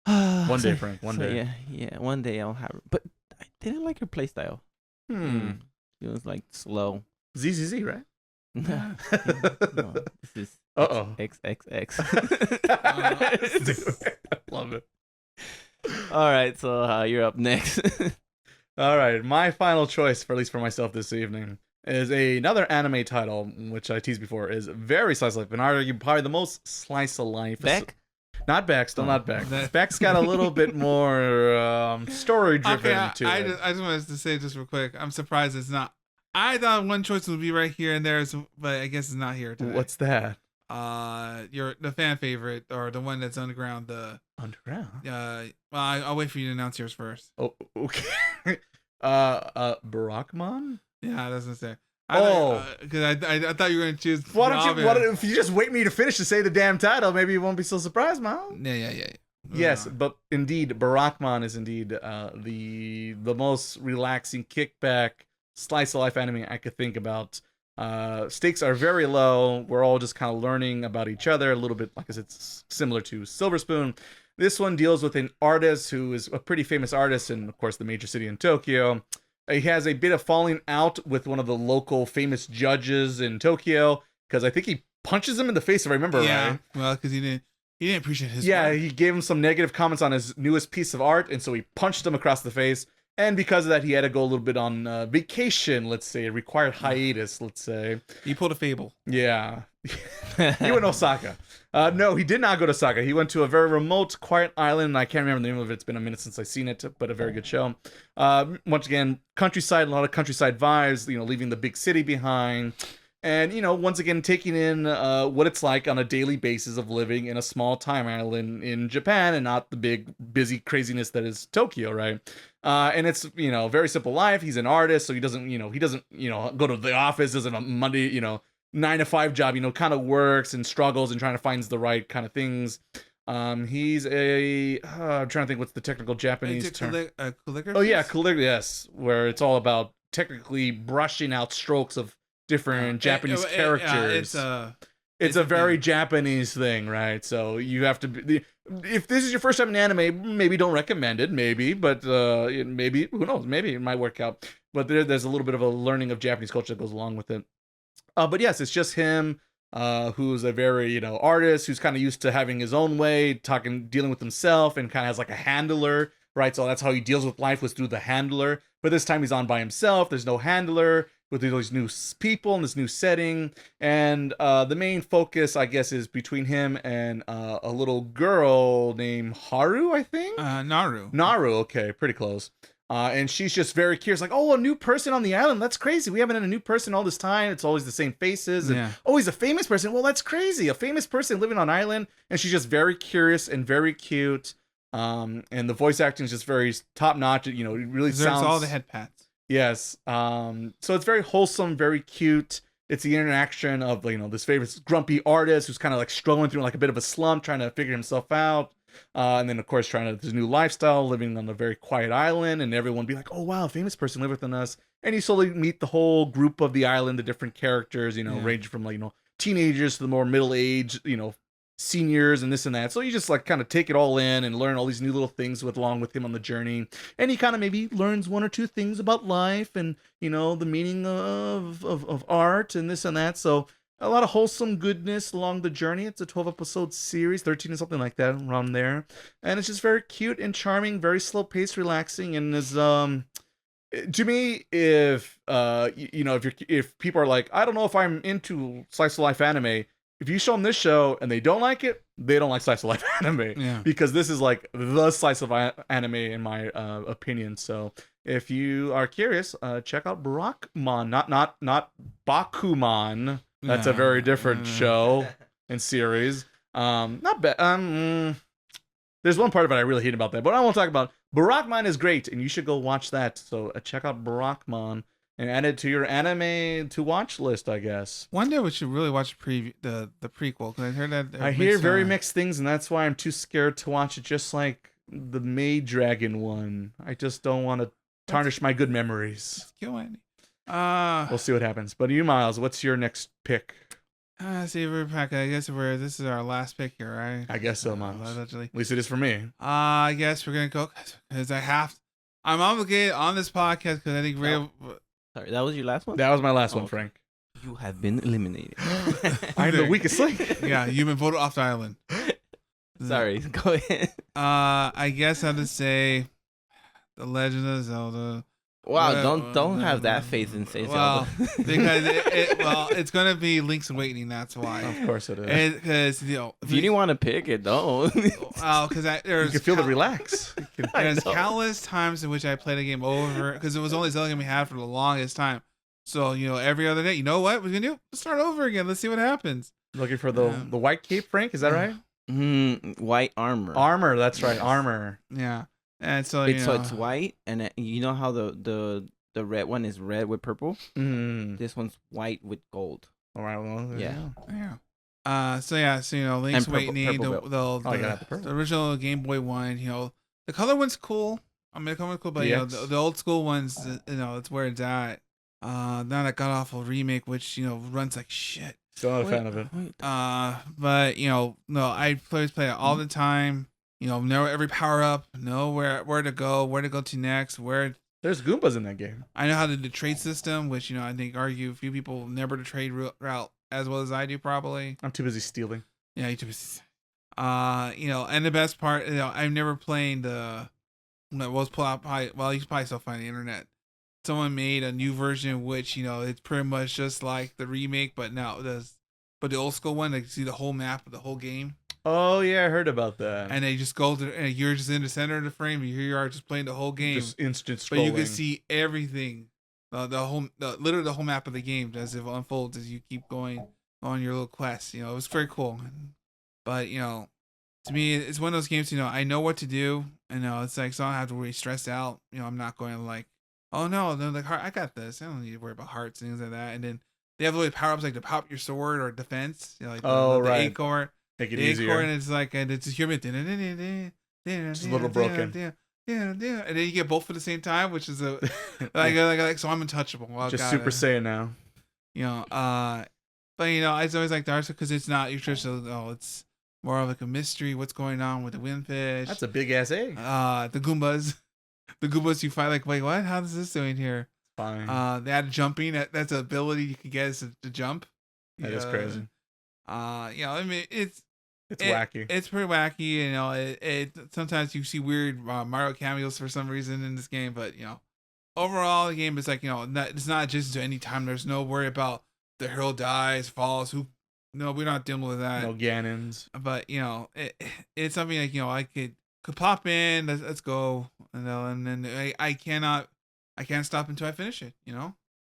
One day, Frank. One day. Yeah. One day I'll have her. But I didn't like her playstyle. It was like slow. ZZZ, right? No, this is XXX. Love it. All right, so you're up next. All right, my final choice, for at least for myself this evening, is another anime title, which I teased before, is very slice of life, and I argue probably the most slice of life. Beck? Not Beck, still not Beck. Beck's got a little bit more story-driven to it. I just wanted to say just real quick, I'm surprised it's not. I thought one choice would be right here and there, but I guess it's not here today. What's that? The fan favorite, or the one that's underground. Underground. Well, I'll wait for you to announce yours first. Oh, okay. Barackmon? Yeah, that's what I'm saying. Because I thought you were going to choose. Why don't you? What if you just wait me to finish to say the damn title? Maybe you won't be so surprised, Mal. Yeah. Yes, but indeed, Barackmon is indeed the most relaxing kickback slice of life anime I could think about. Stakes are very low. We're all just kind of learning about each other a little bit. Like I said, it's similar to Silver Spoon. This one deals with an artist who is a pretty famous artist in, of course, the major city in Tokyo. He has a bit of falling out with one of the local famous judges in Tokyo because I think he punches him in the face, if I remember right. Well, because he didn't appreciate his work. work. He gave him some negative comments on his newest piece of art, and so he punched him across the face. And because of that, he had to go a little bit on vacation, let's say, a required hiatus, let's say. He pulled a Fable. Yeah. He went to Osaka. No, he did not go to Osaka. He went to a very remote, quiet island, and I can't remember the name of it. It's been a minute since I've seen it, but a very good show. Once again, countryside, a lot of countryside vibes, leaving the big city behind. And, once again, taking in what it's like on a daily basis of living in a small time island in Japan and not the big, busy craziness that is Tokyo, right? And it's, very simple life. He's an artist, so he doesn't go to the office, doesn't a Monday, 9 to 5 job, kind of works and struggles and trying to find the right kind of things. He's I'm trying to think what's the technical Japanese term. Calligraphist? Oh, yeah, calligraphy, yes, where it's all about technically brushing out strokes of different Japanese characters. It's a very Japanese thing, right? So you have to be, if this is your first time in anime, maybe don't recommend it, but maybe, who knows, maybe it might work out. But there's a little bit of a learning of Japanese culture that goes along with it. But yes, it's just him, who's a very, artist who's kind of used to having his own way, dealing with himself, and kind of has like a handler, right? So that's how he deals with life, was through the handler. But this time he's on by himself. There's no handler, with these new people in this new setting. And the main focus, I guess, is between him and a little girl named Haru, I think? Naru. Naru, okay, pretty close. And she's just very curious, like, oh, a new person on the island. That's crazy. We haven't had a new person all this time. It's always the same faces. And, oh, he's a famous person. Well, that's crazy. A famous person living on an island. And she's just very curious and very cute. And the voice acting is just very top notch. It really sounds. All the head pats. Yes. So it's very wholesome, very cute. It's the interaction of, this famous grumpy artist who's kind of like struggling through like a bit of a slump, trying to figure himself out. And then, of course, trying his new lifestyle, living on a very quiet island, and everyone be like, oh, wow, famous person living with us. And you slowly meet the whole group of the island, the different characters, ranging from teenagers to the more middle-aged, seniors and this and that. So you just like kind of take it all in and learn all these new little things along with him on the journey. And he kind of maybe learns one or two things about life and, the meaning of art and this and that. So a lot of wholesome goodness along the journey. It's a 12-episode series, 13 or something like that, around there. And it's just very cute and charming, very slow-paced, relaxing, and is to me, if if people are like, I don't know if I'm into slice of life anime, if you show them this show and they don't like it, they don't like slice of life anime. Yeah. Because this is like the slice of anime in my opinion. So if you are curious, check out Bakuman, not Bakuman. That's a very different show and series. Not bad. There's one part of it I really hate about that, but I won't talk about. Barakman is great, and you should go watch that. So check out Barakman and add it to your anime to watch list, I guess. One day we should really watch the prequel, because I heard that. I hear very mixed things, and that's why I'm too scared to watch it. Just like the Maid Dragon one, I just don't want to tarnish my good memories. Kill Andy. We'll see what happens. But you, Miles, what's your next pick? See, we're back. I guess this is our last pick here, right? I guess so, Miles. Allegedly. At least it is for me. I guess we're gonna go because I'm obligated on this podcast because I think Sorry, that was your last one? That was my last one, Frank. You have been eliminated. I'm the weakest link. Yeah, you've been voted off the island. Sorry, go ahead. I guess I'll just say The Legend of Zelda. Wow, don't have that faith in say Well, Zelda. because it's gonna be Link's Awakening. That's why. Of course it is. Because if you didn't want to pick it, don't. Because you can feel the relax. There's countless times in which I played a game over because it was only Zelda game we had for the longest time. So every other day, you know what we're gonna do? Let's start over again. Let's see what happens. Looking for the white cape, Frank? Is that right? White armor. Armor. That's right. Yes. Armor. Yeah. And so so it's white, and you know how the red one is red with purple. This one's white with gold. All right. Well, yeah. So Link's Awakening, the original Game Boy one. The color one's cool. I mean, the color one's cool, but the old school ones, it's where it's at. Now that god awful remake, which runs like shit. Still not a fan of it. But no, I always play it all the time. Know every power up, know where to go to next, There's Goombas in that game. I know how to do the trade system, which I think argue a few people never to trade route as well as I do probably. I'm too busy stealing. Yeah, you too busy. And the best part, I've never played the. Was pull out well, you can probably still find the internet. Someone made a new version, which it's pretty much just like the remake, but the old school one. They can see the whole map of the whole game. Oh yeah, I heard about that. And they just go to, and you're just in the center of the frame. Here you are, just playing the whole game, just instant scrolling. But you can see everything, literally the whole map of the game as it unfolds as you keep going on your little quest. It was very cool. But to me, it's one of those games. I know what to do. It's like so I don't have to worry stressed out. I'm not going like, oh no, they're like, I got this. I don't need to worry about hearts and things like that. And then they have the power ups like to pop your sword or defense. Like the acorn. Make it easier. And it's like, and it's a human. Just a little broken. And then you get both at the same time, which is so I'm untouchable. Well, just Super Saiyan now. But I always like Dark because it's not your traditional. It's more of like a mystery. What's going on with the windfish? That's a big ass egg. The Goombas you fight. Like, wait, what? How is this doing here? Fine. They added jumping. That's an ability you can get is to jump. That is crazy. I mean, it's wacky. It's pretty wacky. It sometimes you see weird Mario cameos for some reason in this game, but overall the game is like it's not just to any time. There's no worry about the hero dies, falls. We're not dealing with that. No Ganons. But it's something like I could pop in. Let's go. And then I can't stop until I finish it.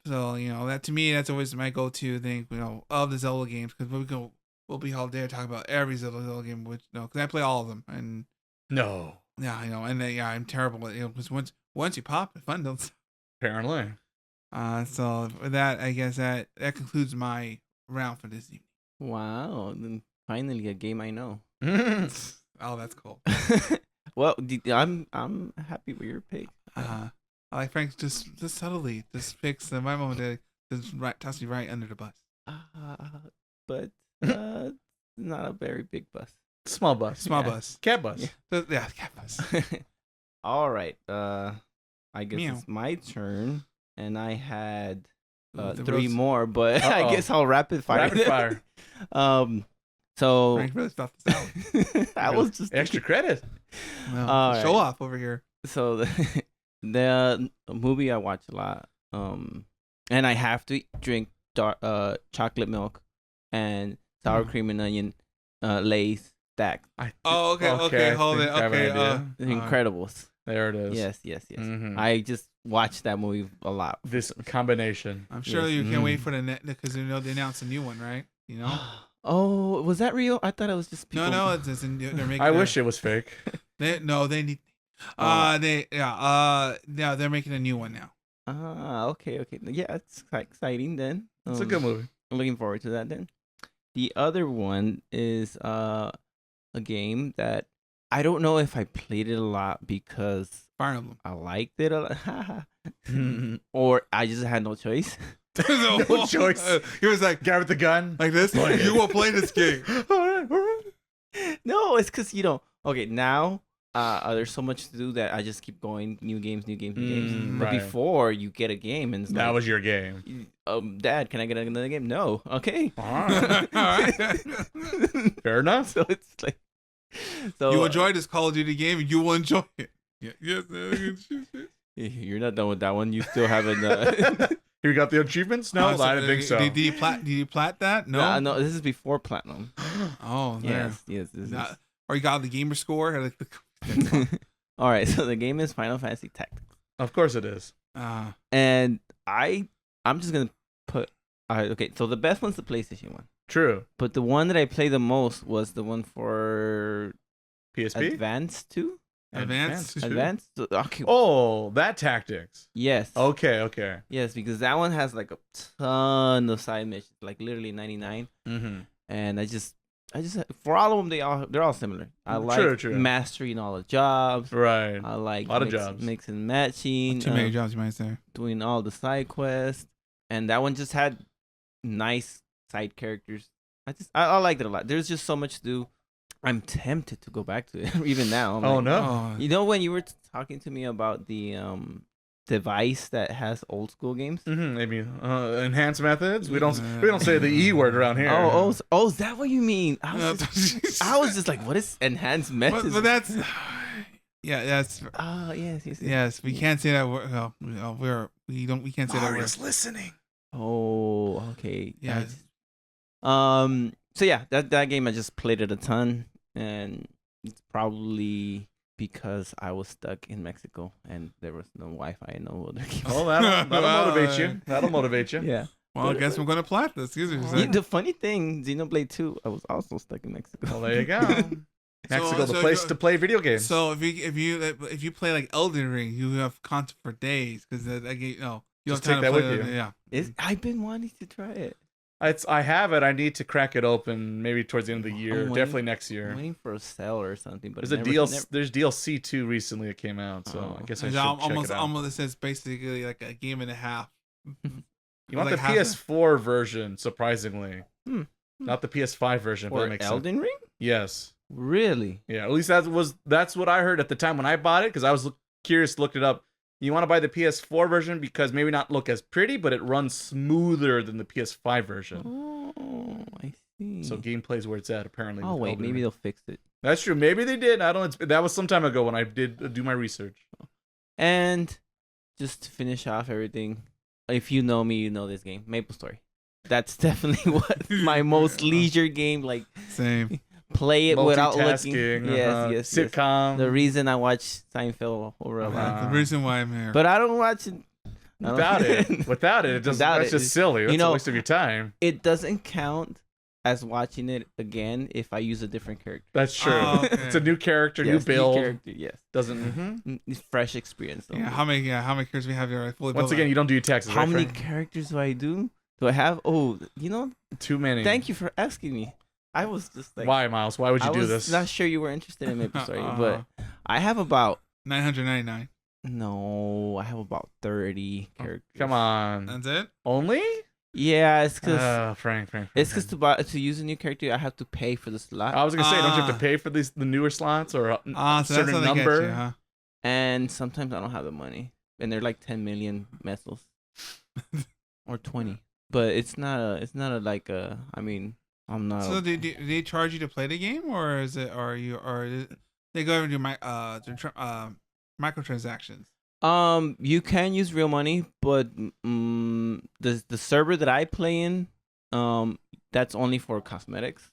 So that to me, that's always my go-to thing. Of the Zelda games, because we'll be all day talking about every Zelda game, which because I play all of them, and and then, I'm terrible at because once you pop, the fun don't. Apparently. So with that, I guess that concludes my round for this evening. Wow! Then finally a game I know. Oh, that's cool. Well, I'm happy with your pick. I like Frank just subtly just picks my moment to just toss me right under the bus. But not a very big bus. Small bus. Bus. Cat bus. Yeah, cat bus. All right. I guess it's my turn, and I had 3 more, but I guess I'll rapid fire. Rapid fire. So Frank really thought this out. I was just extra credit. Well, show off over here. So the movie I watch a lot, and I have to drink chocolate milk and sour cream and onion Lay's stacked. Okay, hold it. Okay, Incredibles. There it is. Yes. Mm-hmm. I just watch that movie a lot. This combination. I'm sure Yes. you can't wait for the net because they announced a new one, right? You know? Oh, was that real? I thought it was just people. No, it's they're making. I wish it was fake. They need. They're making a new one now. Okay. Yeah, it's exciting then. It's a good movie. I'm looking forward to that then. The other one is a game that I don't know if I played it a lot because Fire Emblem. I liked it a lot, or I just had no choice. No choice. He was like, Guy with the gun. like this. Play it. You will play this game. No, it's because okay, now there's so much to do that I just keep going new games. But right. before you get a game and it's That like, was your game. Dad, can I get another game? No. Okay. All right. Fair enough. So it's like, You enjoy this Call of Duty game, you will enjoy it. Yeah, yes. You're not done with that one. You still haven't. You got the achievements? No, I didn't think so. Did you plat that? No. No, this is before platinum. Oh, there. Yes. This Not, or you got the gamer score? Like the, All right, so the game is Final Fantasy Tactics, Of course it is. and I'm just gonna put. Okay, so the best one's the PlayStation one, True. but the one that I played the most was the one for PSP? Advanced 2. Advanced. Advanced. Okay. Oh, that tactics. Yes. Okay. Yes, because that one has like a ton of side missions, like literally 99. Mm-hmm. And I just for all of them they're all similar. I like True. mastering all the jobs. Right. I like Lot of jobs. mix and matching. Too many jobs, you might say. Doing all the side quests, and that one just had nice side characters. I liked it a lot. There's just so much to do. I'm tempted to go back to it even now. I'm like, No. You know when you were talking to me about the device that has old school games? Mm-hmm. Maybe enhanced methods. We don't say the E word around here. Is that what you mean? I was just like, what is enhanced methods? But that's that's yes. We can't say that word. We can't say that word. Mario's listening. Oh, okay. Yeah. So yeah, that game I just played it a ton, and it's probably because I was stuck in Mexico and there was no Wi-Fi and no other games. Oh, that'll motivate you. That'll motivate you. Yeah. Well, I guess I'm gonna plat this. The funny thing, Xenoblade 2, I was also stuck in Mexico. Well, there you go. Mexico, the place to play video games. So if you play like Elden Ring, you have content for days because you Just have time take to that play with you. Yeah. I've been wanting to try it. I have it. I need to crack it open maybe towards the end of the year. Definitely next year. I'm waiting for a sale or something. But There's DLC 2 recently that came out, so I guess I should check it out. Almost says basically like a game and a half. You want like the PS4 version, surprisingly. Not the PS5 version, but that makes Elden sense. Ring? Yes. Really? Yeah, at least that's what I heard at the time when I bought it, because I was curious, looked it up. You want to buy the PS4 version because maybe not look as pretty, but it runs smoother than the PS5 version. Oh, I see. So gameplay is where it's at, apparently. Oh, wait, maybe they'll fix it. That's true. Maybe they did. I don't know. That was some time ago when I did do my research. And just to finish off everything, if you know me, you know this game, Maple Story. That's definitely what my most leisure game, like. Same. Play it without looking. Yes. Sitcom. The reason I watch Seinfeld over a lot. The reason why I'm here. But I don't watch it. Without it doesn't. That's just silly. That's a waste of your time. It doesn't count as watching it again if I use a different character. That's true. Oh, okay. It's a new character, new build. New character, yes. Doesn't. Fresh experience. Though. Yeah. How many characters we have here? Once again, you don't do your taxes. How right, many Frank? characters do I do? Do I have? Oh, Too many. Thank you for asking me. I was just like, why, Miles? Why would you do this? I was not sure you were interested in Maple Story, but I have about 999. No, I have about 30 characters. Come on. That's it? Only? Yeah, it's because Frank. It's because to use a new character, I have to pay for the slot. I was gonna say, don't you have to pay for the newer slots or a So certain that's how number? they get you, huh? And sometimes I don't have the money, and they're like 10 million mesos or 20. But it's not a like a. I mean, I'm not. So do they charge you to play the game, or is it, they go over and do microtransactions? You can use real money, but the server that I play in, that's only for cosmetics.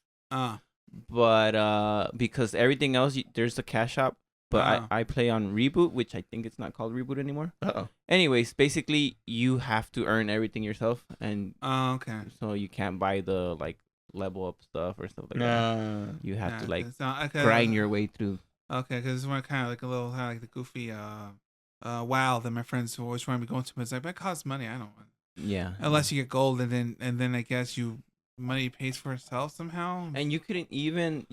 But because everything else, there's a cash shop, but Wow. I play on Reboot, which I think it's not called Reboot anymore. Uh-oh. Anyways, basically you have to earn everything yourself, and Oh, okay. so you can't buy the like level up stuff or stuff like that. You have to like grind your way through. Okay, because it's one kind of like a little kind of like the goofy WoW that my friends always want me to go into. But it's like that costs money. I don't want. Yeah. Unless you get gold, and then I guess money pays for itself somehow. And you can even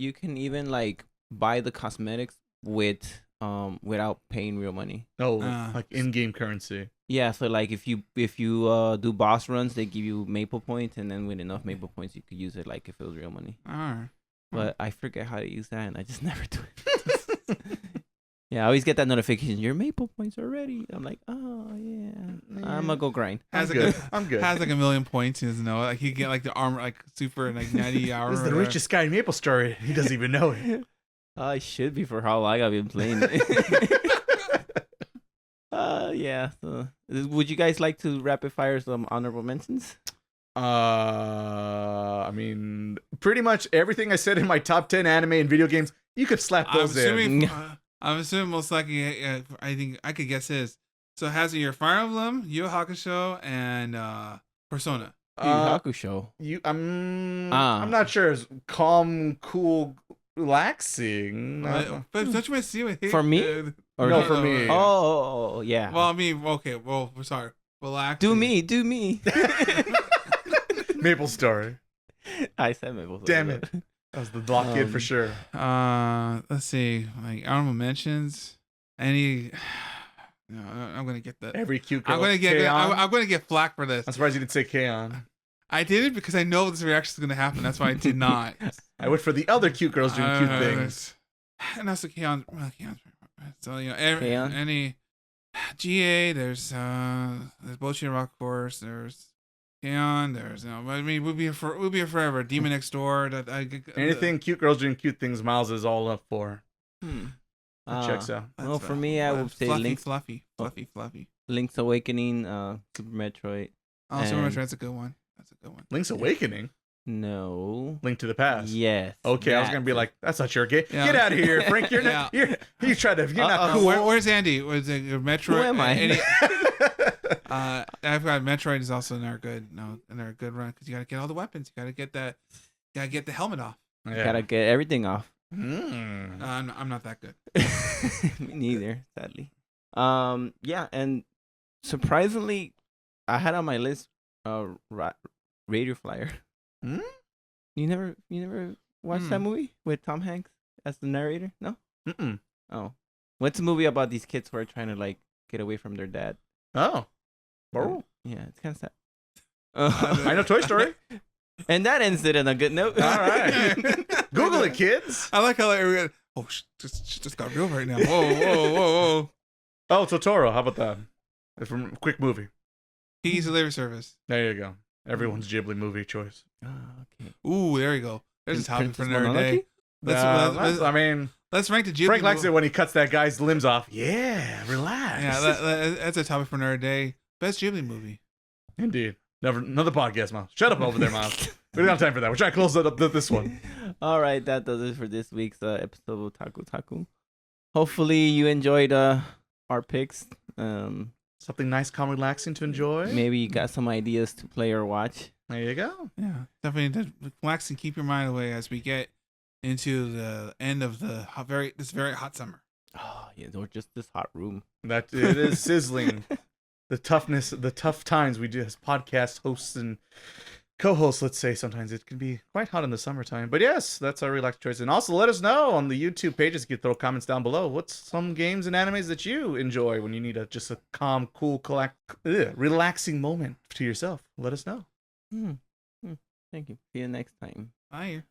like buy the cosmetics with without paying real money. Oh, like in-game currency. Yeah, so like if you do boss runs, they give you maple points, and then with enough maple points, you could use it like if it was real money. Alright. But I forget how to use that, and I just never do it. Yeah, I always get that notification. Your maple points are ready. I'm like, oh yeah, I'm gonna go grind. I'm good. I'm good. Has like a million points. He doesn't know. Like he get like the armor, like super, like 90 hours. This is the richest guy in Maple Story. He doesn't even know it. I should be for how long I've been playing it. Yeah. So, would you guys like to rapid fire some honorable mentions? I mean, pretty much everything I said in my top 10 anime and video games, you could slap those in. I'm assuming most likely. I think I could guess this. So it has your Fire Emblem, Yu Yu Hakusho, and Persona. Hakusho. I'm not sure. It's calm, cool, relaxing. But don't you want to see what for me? Or no, for me. Oh, yeah. Well, I mean, okay. Well, we're sorry. Relax. Do me. Maple Story. I said Maple Story. Damn it. That was the block kid for sure. Let's see. Like honorable mentions. Any? No, I'm gonna get that. Every cute girl. I'm gonna get flack for this. I'm surprised you didn't say K-On. I did it because I know this reaction is gonna happen. That's why I did not. I went for the other cute girls doing cute things. And that's the K-On. So any GA. There's Bochi Rock Course. There's K-On. There's I mean we'll be here forever. Demon Next Door. Anything cute girls doing cute things, Miles is all up for. Checks out. Well, for me, I would say Fluffy. Link's Awakening, Super Metroid. Oh, Super Metroid. That's a good one. Link's Awakening. No. Link to the Past. Yes. Okay, I was gonna be like, that's not your game. Yeah. Get out of here, Frank. You're not. You're not cool. Where's Andy? Was it Metroid? Who am I? I've got Metroid is also another good run because you gotta get all the weapons. You gotta get that. You gotta get the helmet off. Yeah. You gotta get everything off. I'm not that good. Me neither, sadly. Yeah, and surprisingly, I had on my list Radio Flyer. You never watched that movie with Tom Hanks as the narrator? No. Oh, what's the movie about these kids who are trying to like get away from their dad? Oh. Yeah, it's kind of sad. I know Toy Story. And that ends it on a good note. All right. Google it, kids. I like how just got real right now. Whoa. Oh, Totoro. How about that? It's from a quick movie. He's a delivery service. There you go. Everyone's Ghibli movie choice. Okay. Ooh, there you go. There's a topic for another day. Let's rank the Ghibli. Frank likes it when he cuts that guy's limbs off. Yeah, relax. Yeah, that's a topic for another day. Best Ghibli movie. Indeed. Another podcast, Miles. Shut up over there, Miles. We don't have time for that. We're trying to close up this one. All right, that does it for this week's episode of Taco Otaku. Hopefully you enjoyed our picks. Something nice, calm, relaxing to enjoy. Maybe you got some ideas to play or watch. There you go. Yeah, definitely relax and keep your mind away as we get into the end of this very hot summer. Oh yeah, or just this hot room. That it is sizzling. The tough times we do as podcast hosts and co-hosts, let's say, sometimes it can be quite hot in the summertime. But yes, that's our relaxed choice. And also let us know on the YouTube pages. You can throw comments down below. What's some games and animes that you enjoy when you need just a calm, cool, relaxing moment to yourself? Let us know. Thank you. See you next time. Bye.